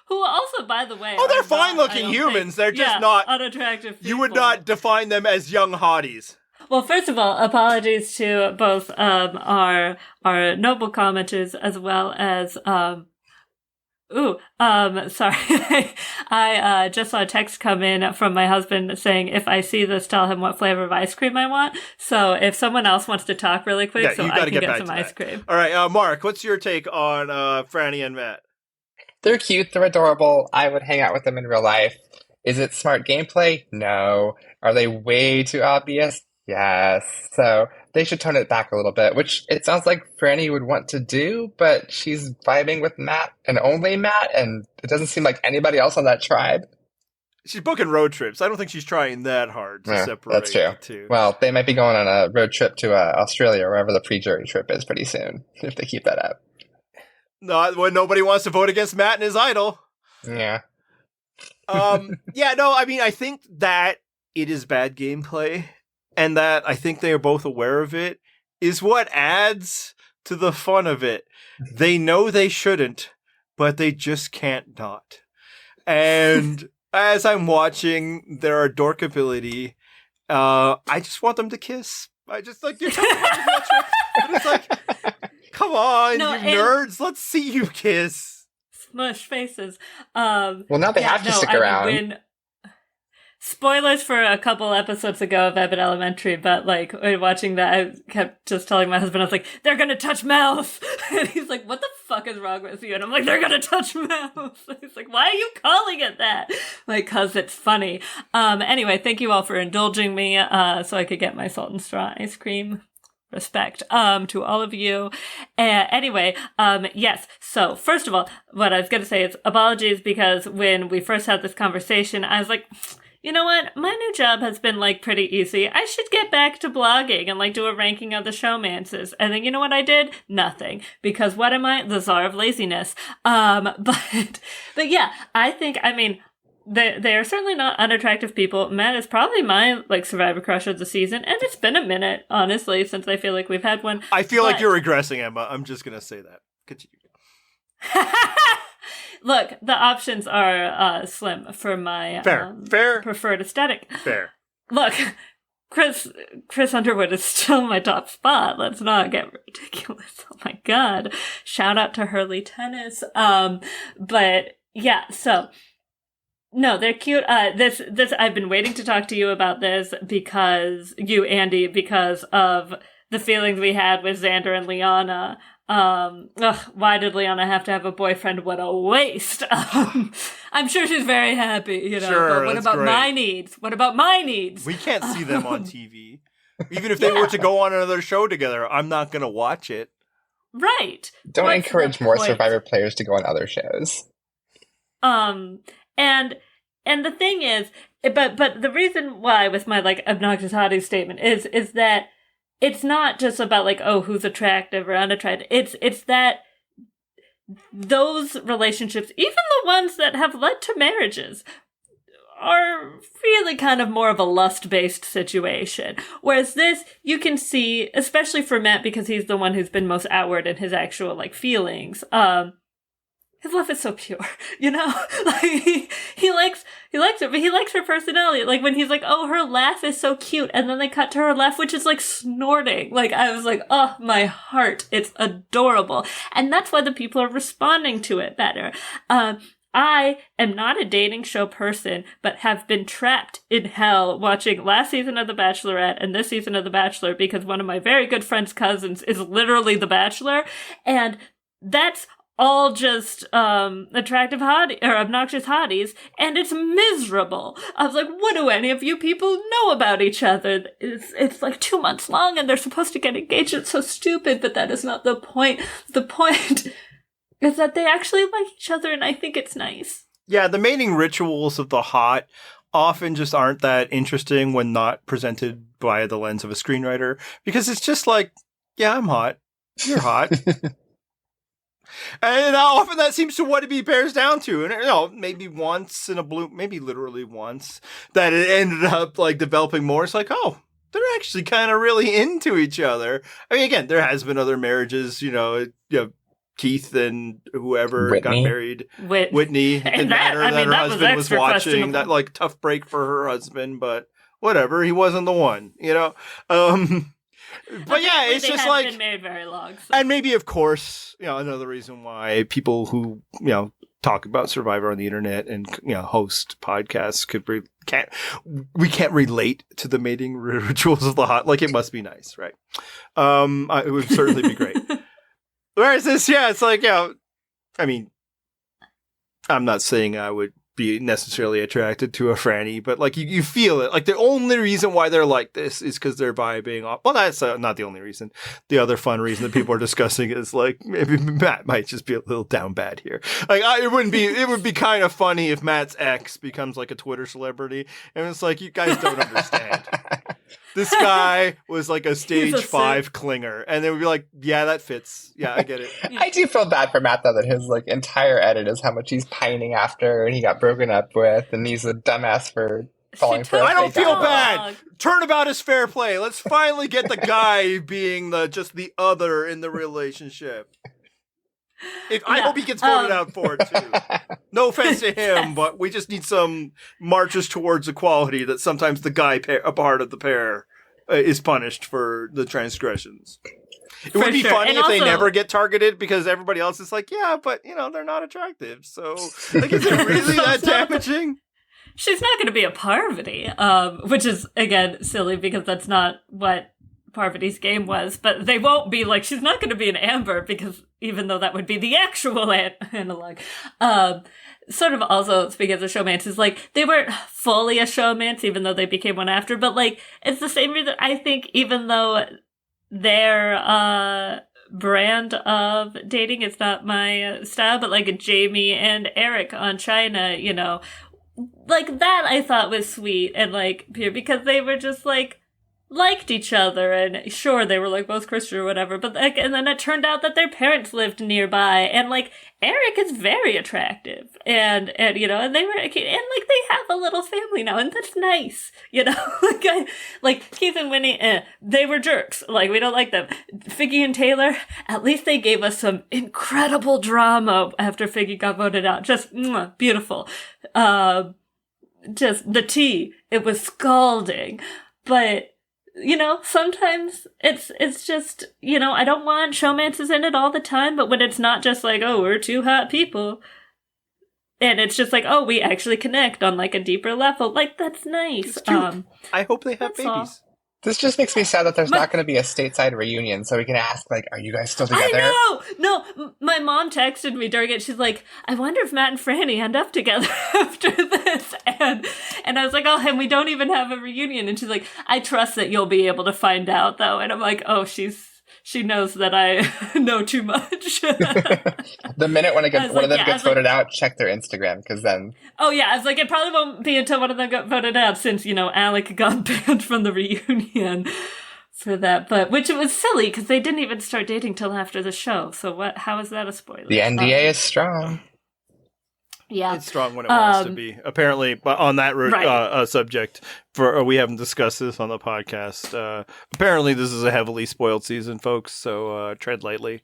Who also, by the way... Oh, they're fine-looking humans. They're just not... unattractive people. You would not define them as young hotties. Well, first of all, apologies to both our noble commenters as well as... sorry. I just saw a text come in from my husband saying, if I see this, tell him what flavor of ice cream I want. So if someone else wants to talk really quick, so I can get some ice cream. All right, Mark, what's your take on Frannie and Matt? They're cute. They're adorable. I would hang out with them in real life. Is it smart gameplay? No. Are they way too obvious? Yes. So they should tone it back a little bit, which it sounds like Frannie would want to do, but she's vibing with Matt and only Matt, and it doesn't seem like anybody else on that tribe. She's booking road trips. I don't think she's trying that hard to separate that's true. the two. Well, they might be going on a road trip to Australia or wherever the pre-jury trip is pretty soon, if they keep that up. No, when nobody wants to vote against Matt and his idol. Yeah. I think that it is bad gameplay, and that I think they are both aware of it, is what adds to the fun of it. They know they shouldn't, but they just can't not. And as I'm watching their dorkability, I just want them to kiss. I just like, you're telling me to watch it, but it's like, come on, nerds, let's see you kiss. Smush faces. Well, now they have to stick around. Spoilers for a couple episodes ago of Abbott Elementary, but like watching that, I kept just telling my husband, I was like, they're gonna touch mouth! And he's like, what the fuck is wrong with you? And I'm like, they're gonna touch mouth! And he's like, why are you calling it that? Like, cause it's funny. Anyway, thank you all for indulging me, so I could get my salt and straw ice cream. Respect to all of you. Anyway, yes. So first of all, what I was going to say is apologies, because when we first had this conversation, I was like, you know what? My new job has been like pretty easy. I should get back to blogging and like do a ranking of the showmances. And then you know what I did? Nothing. Because what am I? The czar of laziness. But yeah, they are certainly not unattractive people. Matt is probably my like Survivor crush of the season, and it's been a minute, honestly, since I feel like we've had one. I feel like you're regressing, Emma. I'm just gonna say that. Continue. Look, the options are slim for my fair preferred aesthetic. Fair. Look, Chris Underwood is still my top spot. Let's not get ridiculous. Oh my god! Shout out to Hurley Tennis. But yeah, so. No, they're cute. This, I've been waiting to talk to you about this because of the feelings we had with Xander and Liana. Why did Liana have to have a boyfriend? What a waste. I'm sure she's very happy, Sure, but what about my needs? What about my needs? We can't see them on TV. Even if they were to go on another show together, I'm not going to watch it. Right. Don't encourage more Survivor players to go on other shows. And the thing is, but the reason why with my like obnoxious hottie statement is that it's not just about like, oh, who's attractive or unattractive. It's that those relationships, even the ones that have led to marriages, are really kind of more of a lust-based situation. Whereas this, you can see, especially for Matt, because he's the one who's been most outward in his actual like feelings, his love is so pure, like he likes her, but he likes her personality. Like when he's like, oh, her laugh is so cute. And then they cut to her laugh, which is like snorting. Like I was like, oh, my heart. It's adorable. And that's why the people are responding to it better. I am not a dating show person, but have been trapped in hell watching last season of The Bachelorette and this season of The Bachelor because one of my very good friend's cousins is literally The Bachelor. And that's all just attractive hottie or obnoxious hotties, and it's miserable. I was like, what do any of you people know about each other? It's like 2 months long and they're supposed to get engaged. It's so stupid, but that is not the point. The point is that they actually like each other, and I think it's nice. Yeah, the mating rituals of the hot often just aren't that interesting when not presented by the lens of a screenwriter, because it's just like, yeah, I'm hot. You're hot. And often that seems to what it bears down to. And, maybe once in a blue, maybe literally once, that it ended up like developing more. It's like, oh, they're actually kind of really into each other. I mean, again, there has been other marriages, Keith and whoever got married. Whitney. It didn't matter that her husband was watching. That like tough break for her husband, but whatever. He wasn't the one, But yeah, it's just like been married very long. So. And maybe, of course, another reason why people who talk about Survivor on the internet and host podcasts we can't relate to the mating rituals of the hot. Like, it must be nice, right? It would certainly be great. Whereas this, it's like, I mean, I'm not saying I would be necessarily attracted to a Frannie, but like you feel it. Like the only reason why they're like this is because they're vibing off. Well, that's not the only reason. The other fun reason that people are discussing is like maybe Matt might just be a little down bad here. Like it would be kind of funny if Matt's ex becomes like a Twitter celebrity, and it's like, you guys don't understand. This guy was like a stage 5 clinger, and they would be like, yeah, that fits. Yeah, I get it. I do feel bad for Matt, though, that his like entire edit is how much he's pining after and he got broken up with, and he's a dumbass for falling for. I don't feel bad. Turnabout is fair play. Let's finally get the guy being just the other in the relationship. I hope he gets voted out for it too. No offense to him, but we just need some marches towards equality, that sometimes the guy, a part of the pair, is punished for the transgressions. It would be funny if they never get targeted, because everybody else is like, yeah, but they're not attractive. So like, is it really that damaging? She's not going to be a Parvati, which is, again, silly because that's not what Parvati's game was, but they won't be like, she's not going to be an Amber, because even though that would be the actual analog. Sort of also, speaking of showmance, is like, they weren't fully a showmance, even though they became one after, but like, it's the same reason I think, even though their brand of dating is not my style, but like Jamie and Eric on China, like that I thought was sweet and like pure, because they were just like, liked each other, and sure, they were like both Christian or whatever, but like, and then it turned out that their parents lived nearby, and like Eric is very attractive, and and they were, and like they have a little family now, and that's nice, like Keith and Winnie, they were jerks, like we don't like them. Figgy and Taylor, at least they gave us some incredible drama after Figgy got voted out, just beautiful, just the tea, it was scalding, but sometimes it's just, I don't want showmances in it all the time, but when it's not just like, oh, we're two hot people, and it's just like, oh, we actually connect on like a deeper level, like, that's nice. I hope they have babies. All. This just makes me sad that there's not going to be a stateside reunion, so we can ask, like, are you guys still together? I know! No, my mom texted me during it. She's like, I wonder if Matt and Frannie end up together after this. And I was like, oh, and we don't even have a reunion. And she's like, I trust that you'll be able to find out, though. And I'm like, oh, she knows that I know too much. The minute one of them gets voted out, check their Instagram, because then... Oh, yeah, I was like, it probably won't be until one of them got voted out, since, Alec got banned from the reunion for that. But which it was silly, because they didn't even start dating till after the show. So how is that a spoiler? The NDA is strong. Yeah, it's strong when it wants to be. Apparently, but on that subject, we haven't discussed this on the podcast. Apparently, this is a heavily spoiled season, folks. So tread lightly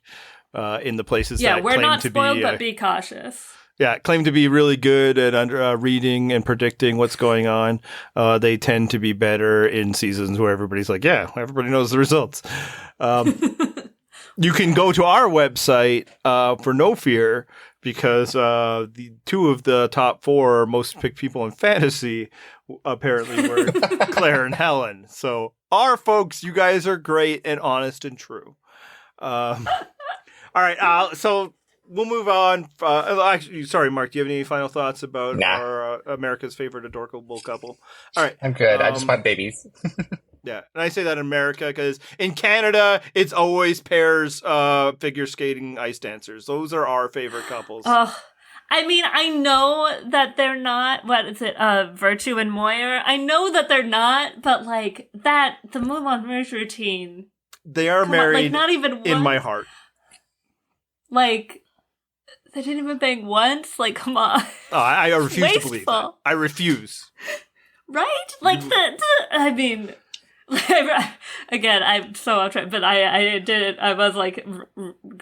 in the places that we're claim not to spoiled, be. But be cautious. Yeah, claim to be really good at reading and predicting what's going on. They tend to be better in seasons where everybody's like, yeah, everybody knows the results. You can go to our website for No Fear, because the two of the top 4 most picked people in fantasy apparently were Claire and Helen. So our folks, you guys are great and honest and true. All right, so we'll move on. Actually, sorry, Mark. Do you have any final thoughts about Nah. our America's favorite adorable couple? All right, I'm good. I just want babies. yeah, and I say that in America because in Canada, it's always pairs, figure skating, ice dancers. Those are our favorite couples. Oh, I mean, I know that they're not. What is it? Virtue and Moyer. I know that they're not, but like that, the Moulin Rouge routine. They are Come on, married like not even in once. my heart. Like they didn't even bang once. Like, come on. Oh, I refuse to believe that. Wasteful. I refuse. Right? Like I mean, again, I'm so off track, but I did it. I was like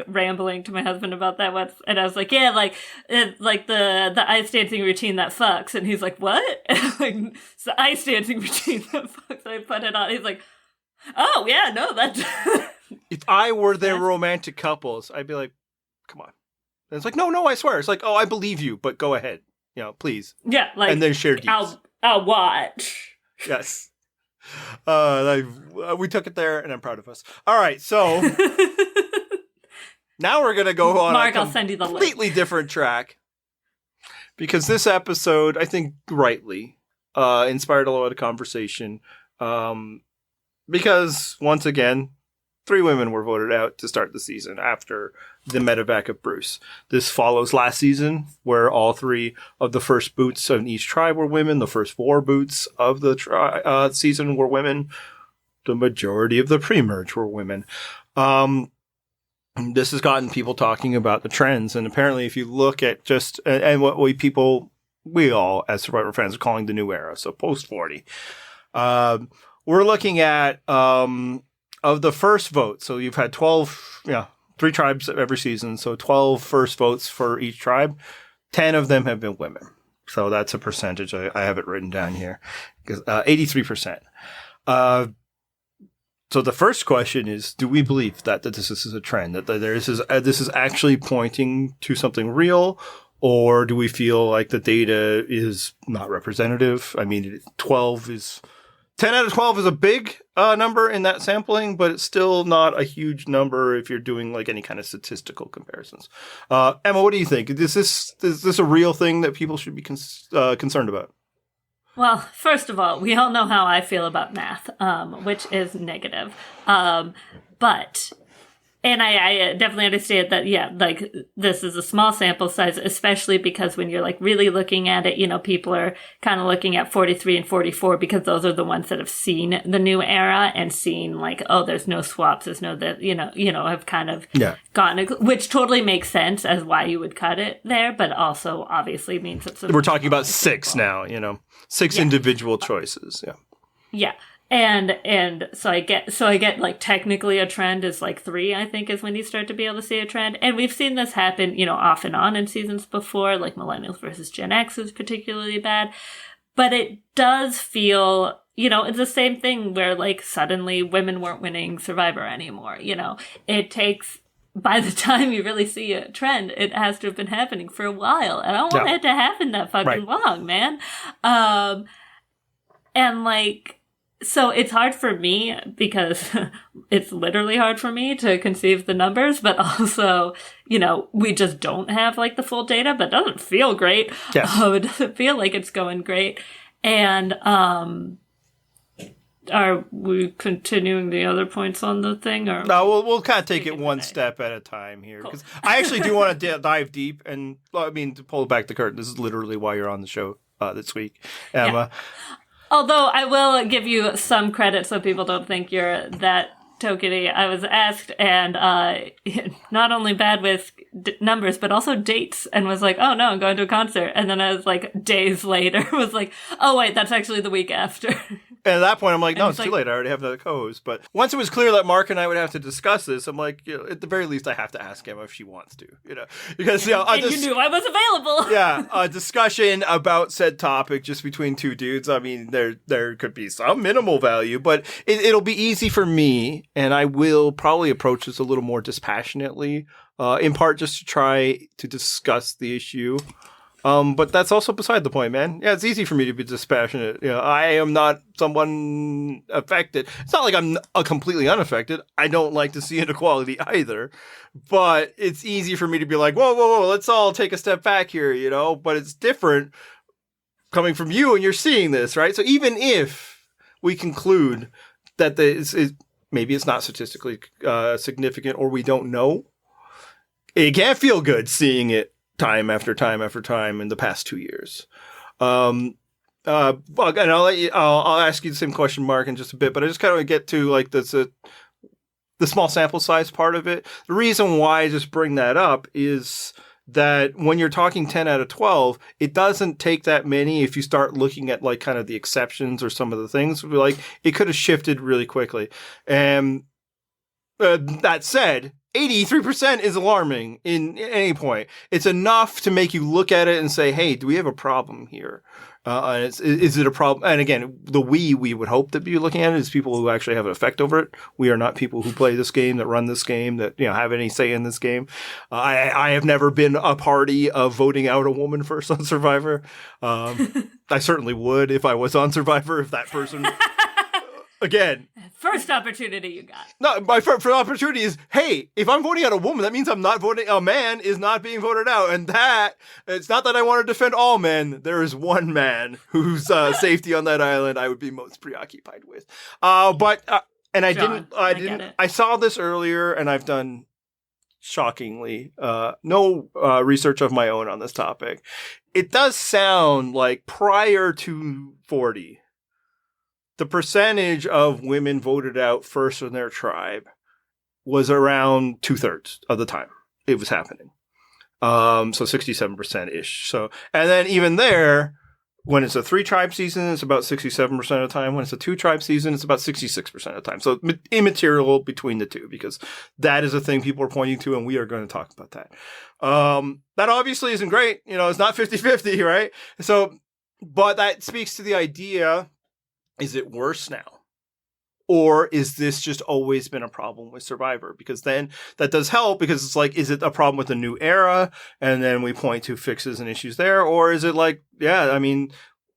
rambling to my husband about that once, and I was like, yeah, like the ice dancing routine that fucks, and he's like, what? And like, it's the ice dancing routine that fucks. I put it on. He's like, oh yeah, no, that. If I were their romantic couples, I'd be like, come on. And it's like, no, I swear. It's like, oh, I believe you, but go ahead, please. Yeah, like, and then share deets. I'll watch. Yes. We took it there, and I'm proud of us. All right, so now we're gonna go on Mark, a I'll send you the link. completely different track because this episode, I think, rightly inspired a lot of conversation. Because once again, 3 women were voted out to start the season after the medevac of Bruce. This follows last season, where all 3 of the first boots of each tribe were women. The first 4 boots of the season were women. The majority of the pre-merge were women. This has gotten people talking about the trends, and apparently, if you look at just and what we all as Survivor fans are calling the new era, so post 40, we're looking at of the first vote. So you've had 12, 3 tribes every season. So 12 first votes for each tribe. 10 of them have been women. So that's a percentage. I have it written down here. 83%. So the first question is, do we believe that this is a trend, that this is actually pointing to something real, or do we feel like the data is not representative? I mean, 10 out of 12 is a big number in that sampling, but it's still not a huge number if you're doing like any kind of statistical comparisons. Emma, what do you think? Is this a real thing that people should be concerned about? Well, first of all, we all know how I feel about math, which is negative. And I definitely understand that, yeah, like this is a small sample size, especially because when you're like really looking at it, people are kind of looking at 43 and 44 because those are the ones that have seen the new era and seen like, oh, there's no swaps, there's no that, have kind of gotten it, which totally makes sense as why you would cut it there, but also obviously means that we're talking about 6 now, 6 individual choices. Yeah. Yeah. And so I get like technically a trend is like 3, I think, is when you start to be able to see a trend. And we've seen this happen, off and on in seasons before, like Millennials versus Gen X is particularly bad. But it does feel, it's the same thing where like suddenly women weren't winning Survivor anymore. It takes, by the time you really see a trend, it has to have been happening for a while. And I don't want it to happen that fucking long, man. And like, so it's hard for me because it's literally hard for me to conceive the numbers, but also, we just don't have like the full data, but it doesn't feel great. Yes. It doesn't feel like it's going great. And are we continuing the other points on the thing? Or no, we'll kind of take it one step at a time here. Because I actually do want to dive deep and, to pull back the curtain. This is literally why you're on the show this week, Emma. Yeah. Although I will give you some credit so people don't think you're that tokeny. I was asked, and not only bad with numbers, but also dates, and was like, oh no, I'm going to a concert. And then I was like, days later, was like, oh wait, that's actually the week after. And at that point, I'm like, no, it's too late. I already have another co-host. But once it was clear that Mark and I would have to discuss this, I'm like, at the very least, I have to ask Emma if she wants to, because you knew I was available. Yeah, a discussion about said topic just between 2 dudes. I mean, there could be some minimal value, but it'll be easy for me, and I will probably approach this a little more dispassionately, in part just to try to discuss the issue. But that's also beside the point, man. Yeah, it's easy for me to be dispassionate. I am not someone affected. It's not like I'm completely unaffected. I don't like to see inequality either. But it's easy for me to be like, whoa, let's all take a step back here, But it's different coming from you, and you're seeing this, right? So even if we conclude that maybe it's not statistically significant, or we don't know, it can't feel good seeing it time after time after time in the past 2 years. And I'll ask you the same question, Mark, in just a bit, but I just kind of get to like the small sample size part of it. The reason why I just bring that up is that when you're talking 10 out of 12, it doesn't take that many if you start looking at like kind of the exceptions or some of the things. Like it could have shifted really quickly. And that said, 83% is alarming in any point. It's enough to make you look at it and say, hey, do we have a problem here? Is it a problem? And again, we would hope that be looking at it is people who actually have an effect over it. We are not people who play this game, that run this game, that have any say in this game. I have never been a party of voting out a woman first on Survivor. I certainly would if I was on Survivor, if that person... Again, first opportunity you got. No, my first opportunity is, hey, if I'm voting out a woman, that means I'm not voting. A man is not being voted out, and it's not that I want to defend all men. There is one man whose safety on that island I would be most preoccupied with. And I John, I saw this earlier, and I've done shockingly no research of my own on this topic. It does sound like prior to 40. The percentage of women voted out first in their tribe was around 2/3 of the time it was happening. So 67%-ish. So, and then even there, when it's a 3-tribe season, it's about 67% of the time. When it's a 2-tribe season, it's about 66% of the time. So immaterial between the two, because that is a thing people are pointing to, and we are going to talk about that. That obviously isn't great. It's not 50-50, right? So, but that speaks to the idea. Is it worse now? Or is this just always been a problem with Survivor? Because then that does help, because it's like, is it a problem with the new era? And then we point to fixes and issues there. Or is it like,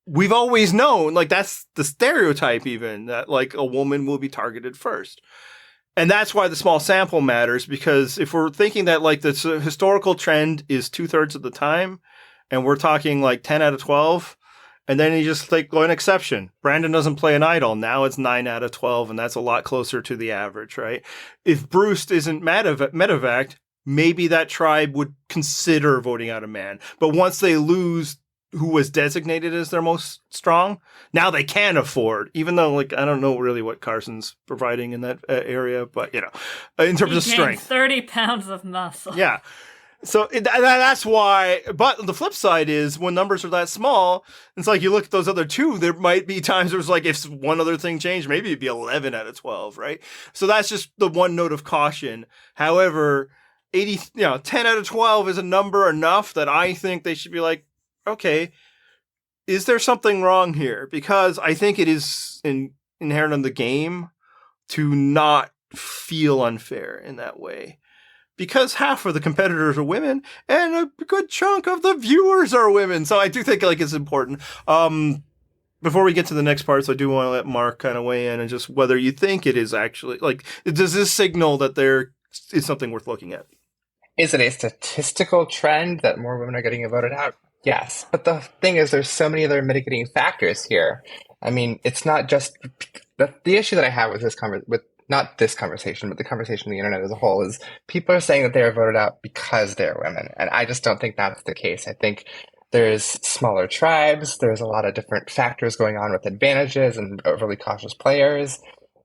we've always known, like that's the stereotype even, that like a woman will be targeted first. And that's why the small sample matters, because if we're thinking that like the historical trend is 2/3 of the time, and we're talking like 10 out of 12, and then you just like go an exception. Brandon doesn't play an idol. Now it's 9 out of 12, and that's a lot closer to the average, right? If Bruce isn't medevaced, maybe that tribe would consider voting out a man. But once they lose who was designated as their most strong, now they can afford, even though like I don't know really what Carson's providing in that area, but in terms of strength. 30 pounds of muscle. Yeah. So that's why, but the flip side is when numbers are that small, it's like you look at those other two, there might be times where it's like if one other thing changed, maybe it'd be 11 out of 12, right? So that's just the one note of caution. However, 10 out of 12 is a number enough that I think they should be like, okay, is there something wrong here? Because I think it is inherent in the game to not feel unfair in that way. Because half of the competitors are women, and a good chunk of the viewers are women. So I do think like it's important. Before we get to the next parts, I do want to let Mark kind of weigh in and just whether you think it is actually like, does this signal that there is something worth looking at? Is it a statistical trend that more women are getting voted out? Yes. But the thing is, there's so many other mitigating factors here. I mean, it's not just the issue that I have with not this conversation, but the conversation on the internet as a whole is people are saying that they are voted out because they're women. And I just don't think that's the case. I think there's smaller tribes. There's a lot of different factors going on with advantages and overly cautious players.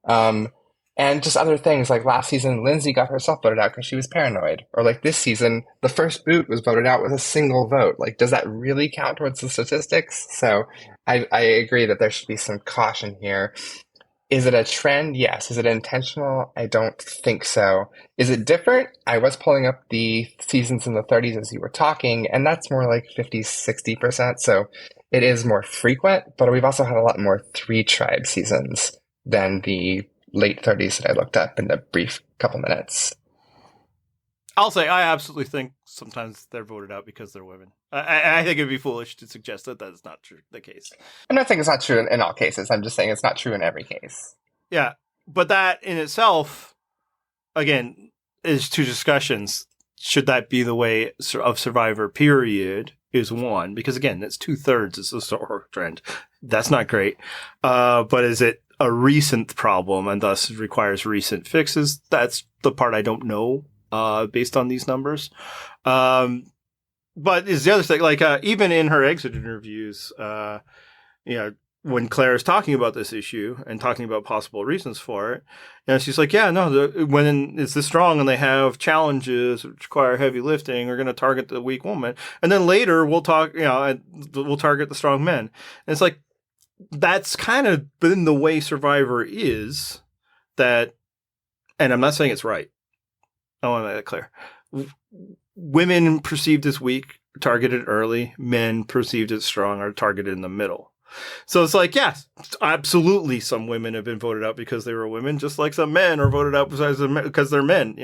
And just other things like last season, Lindsay got herself voted out because she was paranoid. Or like this season, the first boot was voted out with a single vote. Like, does that really count towards the statistics? So I agree that there should be some caution here. Is it a trend? Yes. Is it intentional? I don't think so. Is it different? I was pulling up the seasons in the 30s as you were talking, and that's more like 50, 60%. So it is more frequent, but we've also had a lot more 3-tribe seasons than the late 30s that I looked up in the brief couple minutes. I'll say I absolutely think sometimes they're voted out because they're women. I think it'd be foolish to suggest that that's not true, the case. I'm not saying it's not true in all cases. I'm just saying it's not true in every case. Yeah, but that in itself, again, is two discussions. Should that be the way of Survivor, period, is one. Because, again, that's 2/3 is the historic trend. That's not great. But is it a recent problem and thus requires recent fixes? That's the part I don't know based on these numbers. But is the other thing, like even in her exit interviews, when Claire is talking about this issue and talking about possible reasons for it, she's like, yeah, no, when it's this strong and they have challenges which require heavy lifting, we're going to target the weak woman. And then later we'll we'll target the strong men. And it's like, that's kind of been the way Survivor is, that, and I'm not saying it's right. I want to make that clear. Women perceived as weak, targeted early. Men perceived as strong are targeted in the middle. So it's like, yes, absolutely some women have been voted out because they were women, just like some men are voted out because they're men,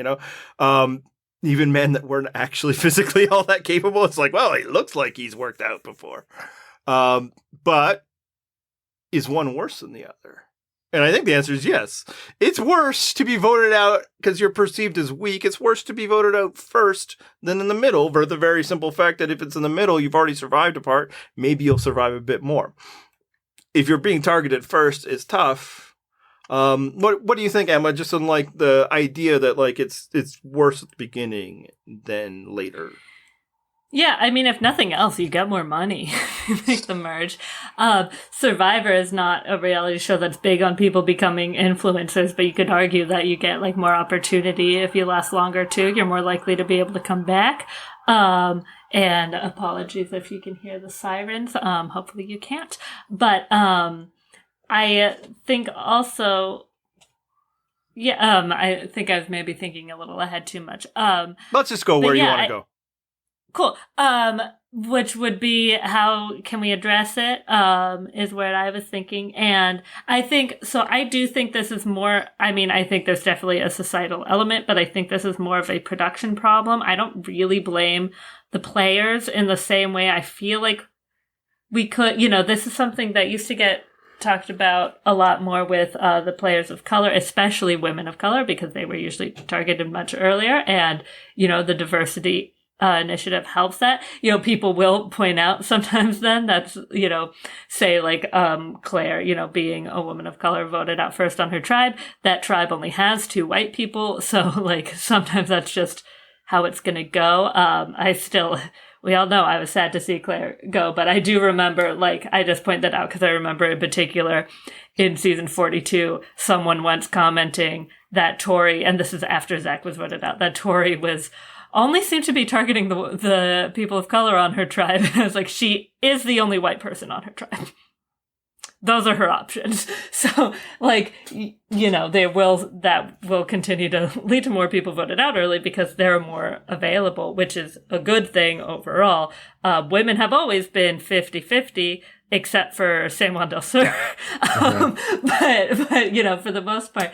Even men that weren't actually physically all that capable, it's like, well, it looks like he's worked out before. But is one worse than the other? And I think the answer is yes. It's worse to be voted out because you're perceived as weak. It's worse to be voted out first than in the middle, for the very simple fact that if it's in the middle, you've already survived a part. Maybe you'll survive a bit more. If you're being targeted first, it's tough. What do you think, Emma? Just on like the idea that like it's worse at the beginning than later. Yeah, I mean, if nothing else, you get more money if you make the merge. Survivor is not a reality show that's big on people becoming influencers, but you could argue that you get like more opportunity if you last longer too. You're more likely to be able to come back. And apologies if you can hear the sirens. Hopefully you can't. But I think also, I think I was maybe thinking a little ahead too much. Let's just go where you want to go. Cool. Which would be how can we address it, is what I was thinking. And I do think this is more, I think there's definitely a societal element, but I think this is more of a production problem. I don't really blame the players in the same way. I feel like we could, this is something that used to get talked about a lot more with the players of color, especially women of color, because they were usually targeted much earlier. And, the diversity initiative helps that. People will point out sometimes then that's, say like Claire, being a woman of color voted out first on her tribe. That tribe only has 2 white people. So like sometimes that's just how it's going to go. We all know I was sad to see Claire go, but I do remember, like, I just point that out because I remember in particular in season 42, someone once commenting that Tori, and this is after Zach was voted out, that Tori only seemed to be targeting the people of color on her tribe. I was like, she is the only white person on her tribe. Those are her options. So, like, that will continue to lead to more people voted out early because they're more available, which is a good thing overall. Women have always been 50-50, except for Saint Juan del Sur. But, for the most part.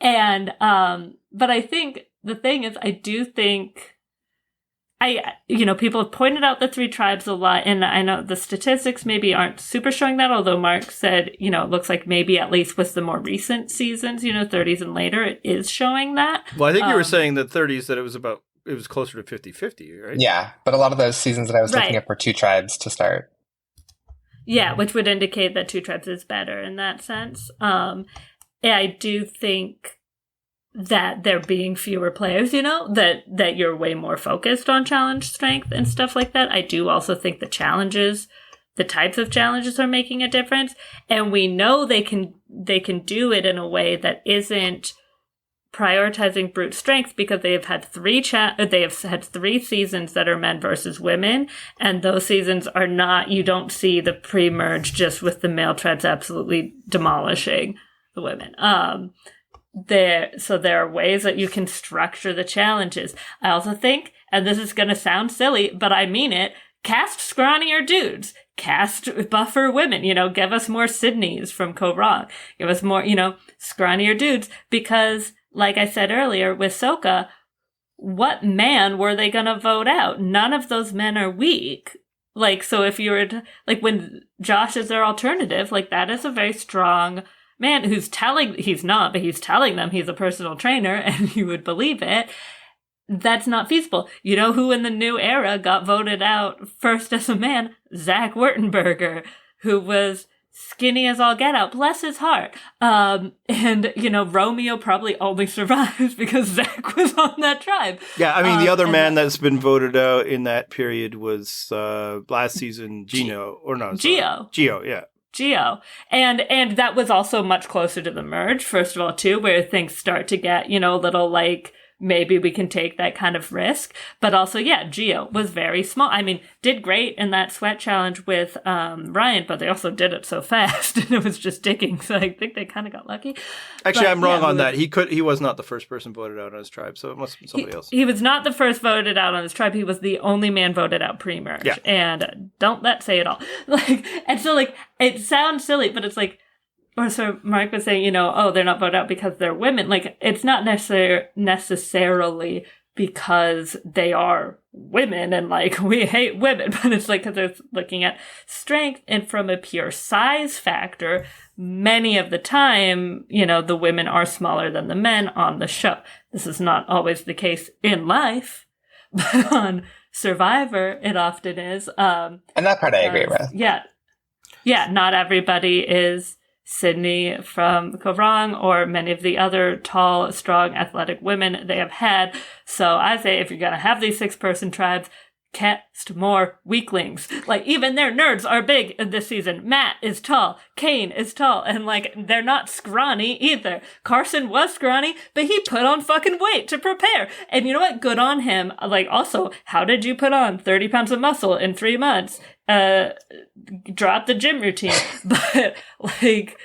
And, but I think the thing is, I do think people have pointed out the 3 tribes a lot, and I know the statistics maybe aren't super showing that, although Mark said, it looks like maybe at least with the more recent seasons, 30s and later, it is showing that. Well, I think you were saying that 30s, that it was closer to 50-50, right? Yeah, but a lot of those seasons that I was looking at were 2 tribes to start. Yeah, which would indicate that 2 tribes is better in that sense. I do think that there being fewer players, that you're way more focused on challenge strength and stuff like that. I do also think the types of challenges are making a difference. And we know they can do it in a way that isn't prioritizing brute strength because they have had 3 seasons that are men versus women. And those seasons are not, you don't see the pre-merge just with the male tribes absolutely demolishing the women. There are ways that you can structure the challenges. I also think, and this is going to sound silly, but I mean it, cast scrawnier dudes, cast buffer women, give us more Sydneys from Cobra, give us more, scrawnier dudes, because like I said earlier with Soka, what man were they going to vote out? None of those men are weak. Like, so if you were to, like, when Josh is their alternative, like, that is a very strong man who's he's not, but he's telling them he's a personal trainer, and you would believe it. That's not feasible. You know who in the new era got voted out first as a man? Zach Wurtenberger, who was skinny as all get out. Bless his heart. And, you know, Romeo probably only survives because Zach was on that tribe. Yeah, I mean, the other man that's been voted out in that period was last season, Gio, yeah. Gio. And that was also much closer to the merge, first of all, too, where things start to get, you know, a little like, maybe we can take that kind of risk. But also, yeah, Gio was very small. I mean, did great in that sweat challenge with Ryan, but they also did it so fast and it was just digging. So I think they kind of got lucky. Actually, I'm wrong on that. He was not the first person voted out on his tribe, so it must have been somebody else. He was not the first voted out on his tribe. He was the only man voted out pre-merge. Yeah. And don't that say it all. Like, and so like, it sounds silly, but it's like, or so Mark was saying, you know, oh, they're not voted out because they're women. Like, it's not necessarily because they are women and, like, we hate women. But it's like, because they're looking at strength. And from a pure size factor, many of the time, you know, the women are smaller than the men on the show. This is not always the case in life, but on Survivor, it often is. And that part I agree with. Yeah. Yeah, not everybody is Sydney from Kovrong or many of the other tall, strong, athletic women they have had. So I say if you're going to have these 6-person tribes, cast more weaklings. Like, even their nerds are big in this season. Matt is tall. Kane is tall. And, like, they're not scrawny either. Carson was scrawny, but he put on fucking weight to prepare. And you know what? Good on him. Like, also, how did you put on 30 pounds of muscle in 3 months? Drop the gym routine. But, like...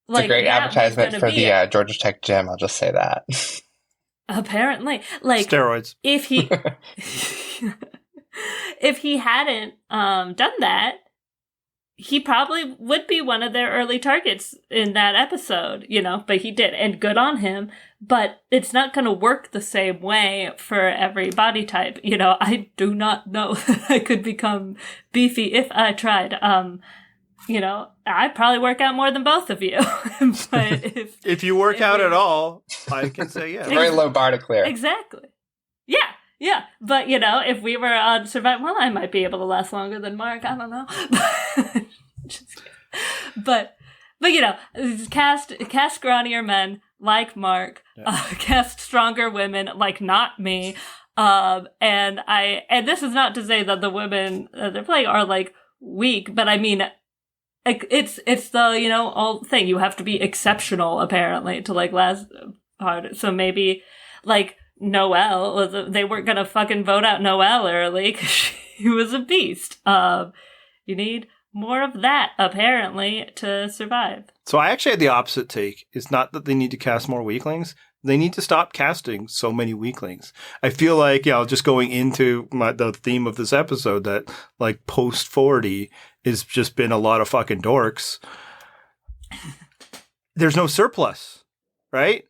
It's a great advertisement for the Georgia Tech gym, I'll just say that. Apparently. Like... Steroids. If he... if he hadn't done that, he probably would be one of their early targets in that episode, you know, but he did, and good on him. But it's not going to work the same way for every body type. You know, I do not know that I could become beefy if I tried. You know, I'd probably work out more than both of you. But if you work out at all, I can say yes. Very low bar to clear. Exactly. Yeah. Yeah, but, you know, if we were on Survivor, well, I might be able to last longer than Mark. I don't know. but you know, cast scrawnier men like Mark, cast stronger women like not me. And this is not to say that the women they're playing are, like, weak, but I mean, it's the, you know, all thing. You have to be exceptional, apparently, to, like, last hard. So maybe, like, Noelle, they weren't gonna fucking vote out Noelle early because she was a beast. You need more of that, apparently, to survive. So I actually had the opposite take. It's not that they need to cast more weaklings. They need to stop casting so many weaklings. I feel like, you know, just going into the theme of this episode, that, like, post 40 has just been a lot of fucking dorks. There's no surplus, right?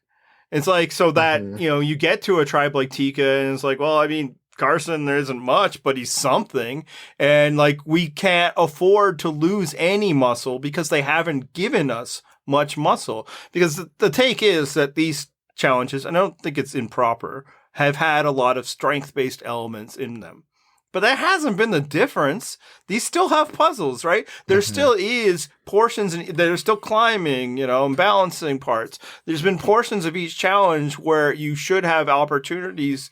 It's like, so that, you know, you get to a tribe like Tika and it's like, well, I mean, Carson, there isn't much, but he's something. And, like, we can't afford to lose any muscle because they haven't given us much muscle. Because the take is that these challenges, and I don't think it's improper, have had a lot of strength-based elements in them. But that hasn't been the difference. These still have puzzles, right? There still is portions that are still climbing, you know, and balancing parts. There's been portions of each challenge where you should have opportunities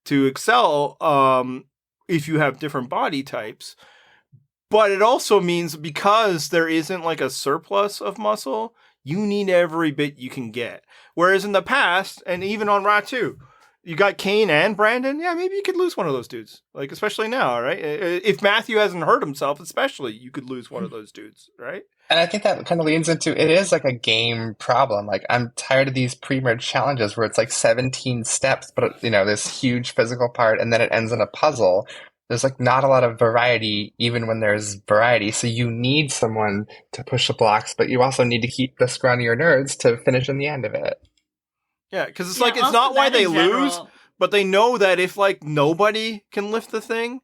to excel if you have different body types. But it also means because there isn't, like, a surplus of muscle, you need every bit you can get. Whereas in the past, and even on Ratu, you got Kane and Brandon. Yeah, maybe you could lose one of those dudes. Like, especially now, right? If Matthew hasn't hurt himself, especially, you could lose one of those dudes, right? And I think that kind of leans into, it is like a game problem. Like, I'm tired of these pre-merge challenges where it's like 17 steps, but, you know, this huge physical part, and then it ends in a puzzle. There's, like, not a lot of variety, even when there's variety. So you need someone to push the blocks, but you also need to keep the scrawnier nerds to finish in the end of it. Yeah, because it's like, it's not why they lose, but they know that if like nobody can lift the thing,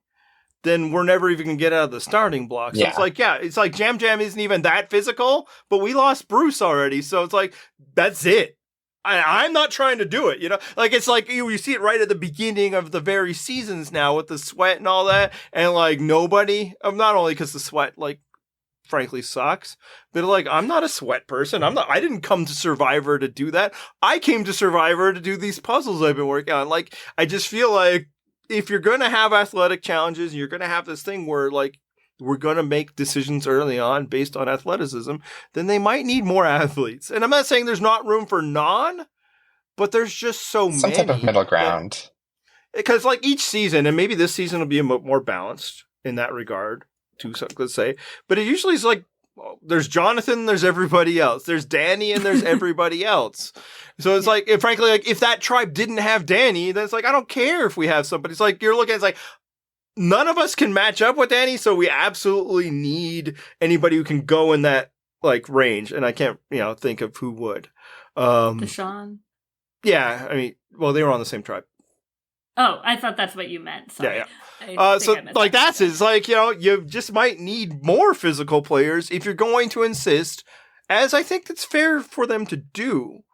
then we're never even going to get out of the starting block. So it's like Jam Jam isn't even that physical, but we lost Bruce already. So it's like, that's it. I'm not trying to do it, you know? Like, it's like, you see it right at the beginning of the very seasons now with the sweat and all that. And like nobody, not only because the sweat, like, frankly sucks, but like, I'm not a sweat person. I didn't come to Survivor to do that. I came to Survivor to do these puzzles I've been working on. Like, I just feel like if you're going to have athletic challenges, you're going to have this thing where like, we're going to make decisions early on based on athleticism, then they might need more athletes. And I'm not saying there's not room for non, but there's just so many. Some type of middle ground. Because like each season, and maybe this season will be more balanced in that regard, let's say, but it usually is like, well, there's Jonathan, there's everybody else. There's Danny and there's everybody else. So it's like, frankly, like if that tribe didn't have Danny, then it's like, I don't care if we have somebody. It's like, you're looking at it's like, none of us can match up with Danny, so we absolutely need anybody who can go in that like range. And I can't, think of who would. Deshaun. Yeah, I mean, well, they were on the same tribe. Oh, I thought that's what you meant. Sorry. Yeah. So like that's it. It's like, you just might need more physical players if you're going to insist, as I think it's fair for them to do,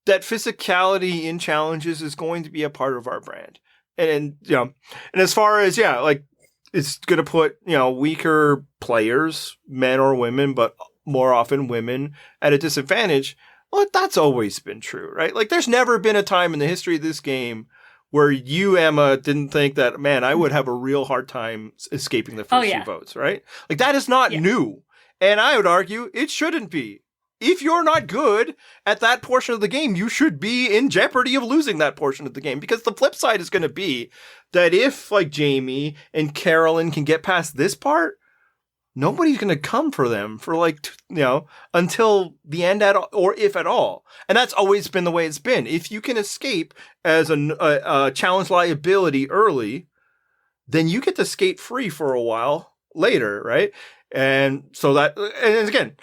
that physicality in challenges is going to be a part of our brand. And as far as, like it's going to put, weaker players, men or women, but more often women at a disadvantage. Well, that's always been true, right? Like there's never been a time in the history of this game where you, Emma, didn't think that, man, I would have a real hard time escaping the first few votes, right? Like that is not new. And I would argue it shouldn't be. If you're not good at that portion of the game, you should be in jeopardy of losing that portion of the game. Because the flip side is going to be that if, like, Jamie and Carolyn can get past this part, nobody's going to come for them for, like, until the end or if at all. And that's always been the way it's been. If you can escape as a challenge liability early, then you get to skate free for a while later, right? And so that, and again,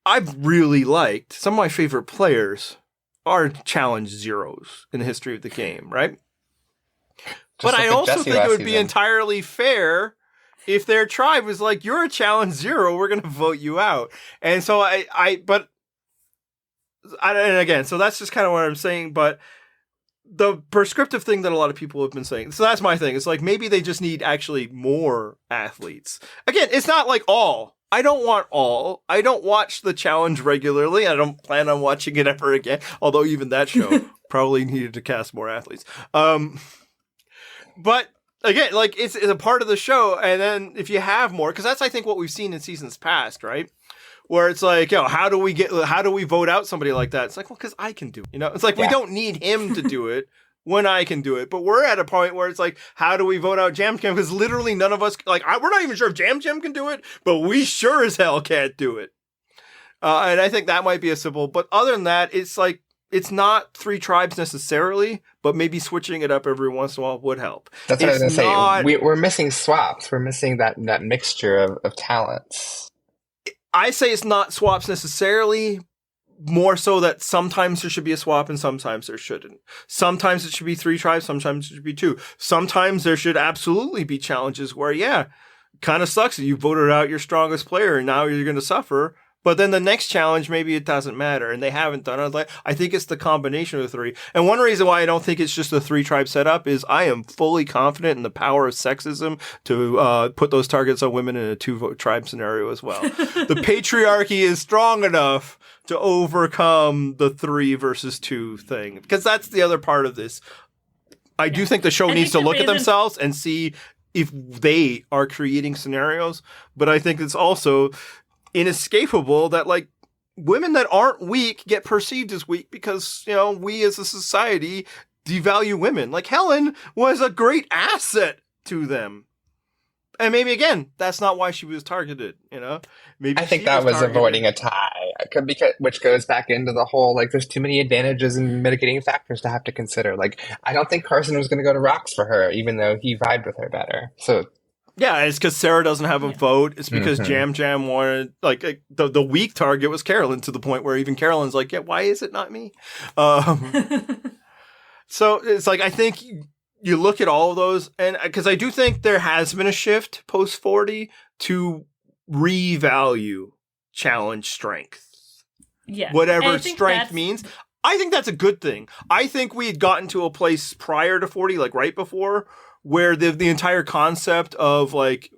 I've really liked, some of my favorite players are challenge zeros in the history of the game, right? But I also think it would be entirely fair if their tribe was like, you're a challenge zero, we're going to vote you out. And so and again, so that's just kind of what I'm saying, but the prescriptive thing that a lot of people have been saying, so that's my thing. It's like, maybe they just need actually more athletes. Again, it's not like all. I don't want all. I don't watch the challenge regularly. I don't plan on watching it ever again. Although even that show probably needed to cast more athletes. But again, like it's a part of the show. And then if you have more, because that's, I think, what we've seen in seasons past, right? Where it's like, how do we vote out somebody like that? It's like, well, because I can do it. It's like, we don't need him to do it when I can do it. But we're at a point where it's like, how do we vote out Jam Jam? Because literally none of us, we're not even sure if Jam Jam can do it, but we sure as hell can't do it. And I think that might be a simple, but other than that, it's like, it's not 3 tribes necessarily, but maybe switching it up every once in a while would help. That's what I was going to say. We're missing swaps. We're missing that mixture of talents. I say it's not swaps necessarily, more so that sometimes there should be a swap and sometimes there shouldn't. Sometimes it should be 3 tribes, sometimes it should be 2. Sometimes there should absolutely be challenges where, kind of sucks that you voted out your strongest player and now you're going to suffer. But then the next challenge, maybe it doesn't matter, and they haven't done it. I think it's the combination of the 3. And one reason why I don't think it's just a 3-tribe setup is I am fully confident in the power of sexism to put those targets on women in a 2-tribe scenario as well. The patriarchy is strong enough to overcome the 3 versus 2 thing, because that's the other part of this. I do think the show needs to look at themselves and see if they are creating scenarios, but I think it's also inescapable that like women that aren't weak get perceived as weak because, we as a society devalue women. Like Helen was a great asset to them. And maybe again, that's not why she was targeted, Maybe I think that was avoiding a tie, which goes back into the whole, like, there's too many advantages and mitigating factors to have to consider. Like, I don't think Carson was going to go to Rocks for her, even though he vibed with her better. So yeah, it's because Sarah doesn't have a vote. It's because Jam Jam wanted, the weak target was Carolyn, to the point where even Carolyn's like, why is it not me? So it's like, I think you look at all of those, and because I do think there has been a shift post 40 to revalue challenge strength. Yeah. Whatever strength means. I think that's a good thing. I think we had gotten to a place prior to 40, like right before, where the entire concept of like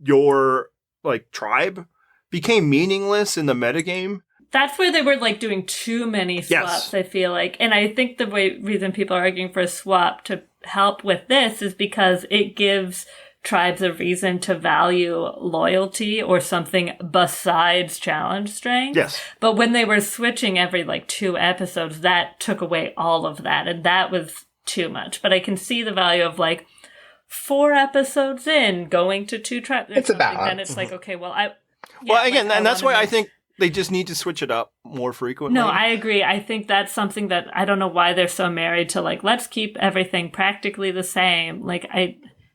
your like tribe became meaningless in the metagame. That's where they were like doing too many swaps, I feel like. And I think the reason people are arguing for a swap to help with this is because it gives tribes a reason to value loyalty or something besides challenge strength. Yes. But when they were switching every like 2 episodes, that took away all of that. And that was too much. But I can see the value of like 4 episodes in going to 2 tribes. It's a balance. Then it's like, okay, well, again, and that's why I think they just need to switch it up more frequently. No, I agree. I think that's something that I don't know why they're so married to like, let's keep everything practically the same. Like,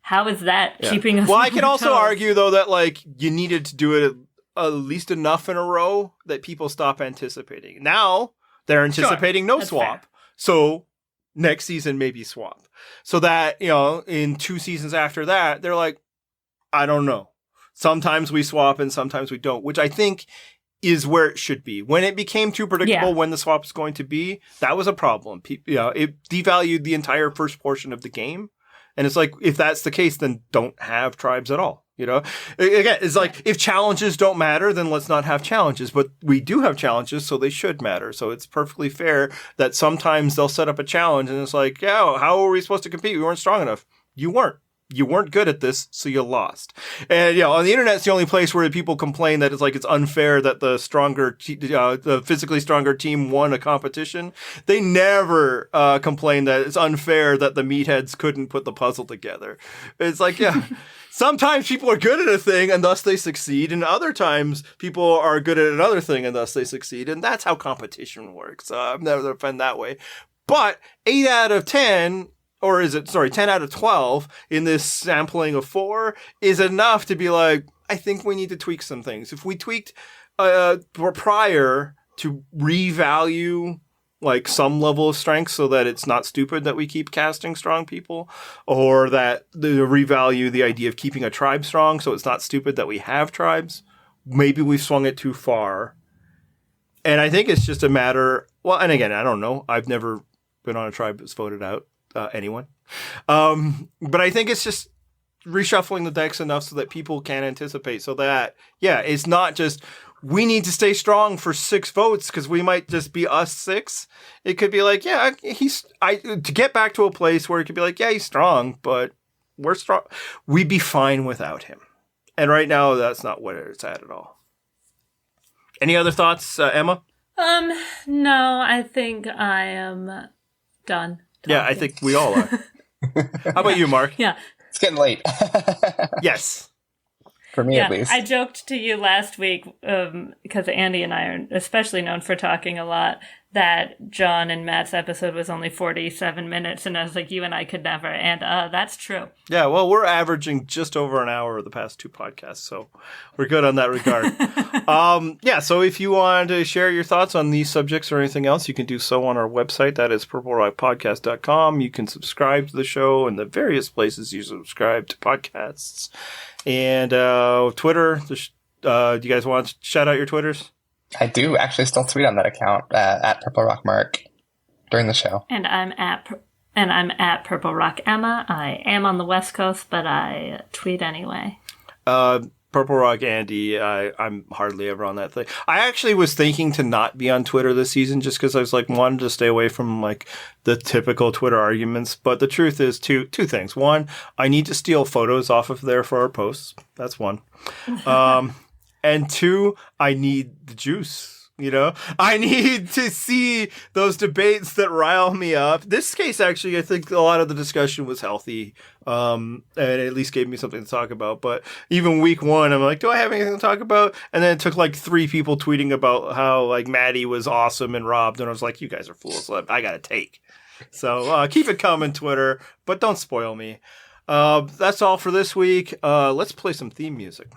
how is that keeping us? Well, I can also toes? argue though that like you needed to do it at least enough in a row that people stop anticipating. Now they're anticipating no swap. Fair. So next season maybe swap. So that, in 2 seasons after that, they're like, I don't know. Sometimes we swap and sometimes we don't, which I think is where it should be. When it became too predictable when the swap is going to be, that was a problem. It devalued the entire first portion of the game. And it's like, if that's the case, then don't have tribes at all. Again, it's like, if challenges don't matter, then let's not have challenges. But we do have challenges, so they should matter. So it's perfectly fair that sometimes they'll set up a challenge and it's like, yeah, how are we supposed to compete? We weren't strong enough. You weren't. You weren't good at this, so you lost. And, on the internet, it's the only place where people complain that it's like it's unfair that the the physically stronger team won a competition. They never complain that it's unfair that the meatheads couldn't put the puzzle together. It's like, sometimes people are good at a thing and thus they succeed, and other times people are good at another thing and thus they succeed. And that's how competition works. I've never been that way. But 8 out of 10... 10 out of 12 in this sampling of 4 is enough to be like, I think we need to tweak some things. If we tweaked prior to revalue like some level of strength so that it's not stupid that we keep casting strong people, or that revalue the idea of keeping a tribe strong so it's not stupid that we have tribes, maybe we've swung it too far. And I think it's just a matter, well, and again, I don't know. I've never been on a tribe that's voted out. Anyone. But I think it's just reshuffling the decks enough so that people can anticipate, so that, it's not just, we need to stay strong for 6 votes because we might just be us 6. It could be like, to get back to a place where it could be like, he's strong, but we're strong. We'd be fine without him. And right now, that's not where it's at all. Any other thoughts, Emma? No, I think I am done. Yeah, I think we all are. How about you, Mark? Yeah. It's getting late. Yes. For me, at least. I joked to you last week, because Andy and I are especially known for talking a lot, that John and Matt's episode was only 47 minutes, and I was like, you and I could never, and that's true. Yeah, well, we're averaging just over an hour of the past 2 podcasts, so we're good on that regard. So if you want to share your thoughts on these subjects or anything else, you can do so on our website. That is purplerockpodcast.com. You can subscribe to the show in the various places you subscribe to podcasts. And Twitter, do you guys want to shout out your Twitters? I do actually still tweet on that account at Purple Rock Mark during the show. And I'm at Purple Rock Emma. I am on the West Coast, but I tweet anyway. Purple Rock Andy, I'm hardly ever on that thing. I actually was thinking to not be on Twitter this season just because I was like, wanted to stay away from like the typical Twitter arguments. But the truth is two things. One, I need to steal photos off of there for our posts. That's one. And 2, I need the juice. I need to see those debates that rile me up. This case, actually, I think a lot of the discussion was healthy, and it at least gave me something to talk about. But even week 1, I'm like, do I have anything to talk about? And then it took like 3 people tweeting about how like Maddie was awesome and robbed, and I was like, you guys are fools. I got to take. So keep it coming, Twitter, but don't spoil me. That's all for this week. Let's play some theme music.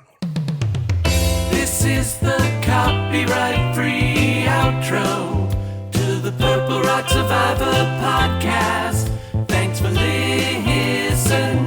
This is the copyright-free outro to the Purple Rock Survivor podcast. Thanks for listening.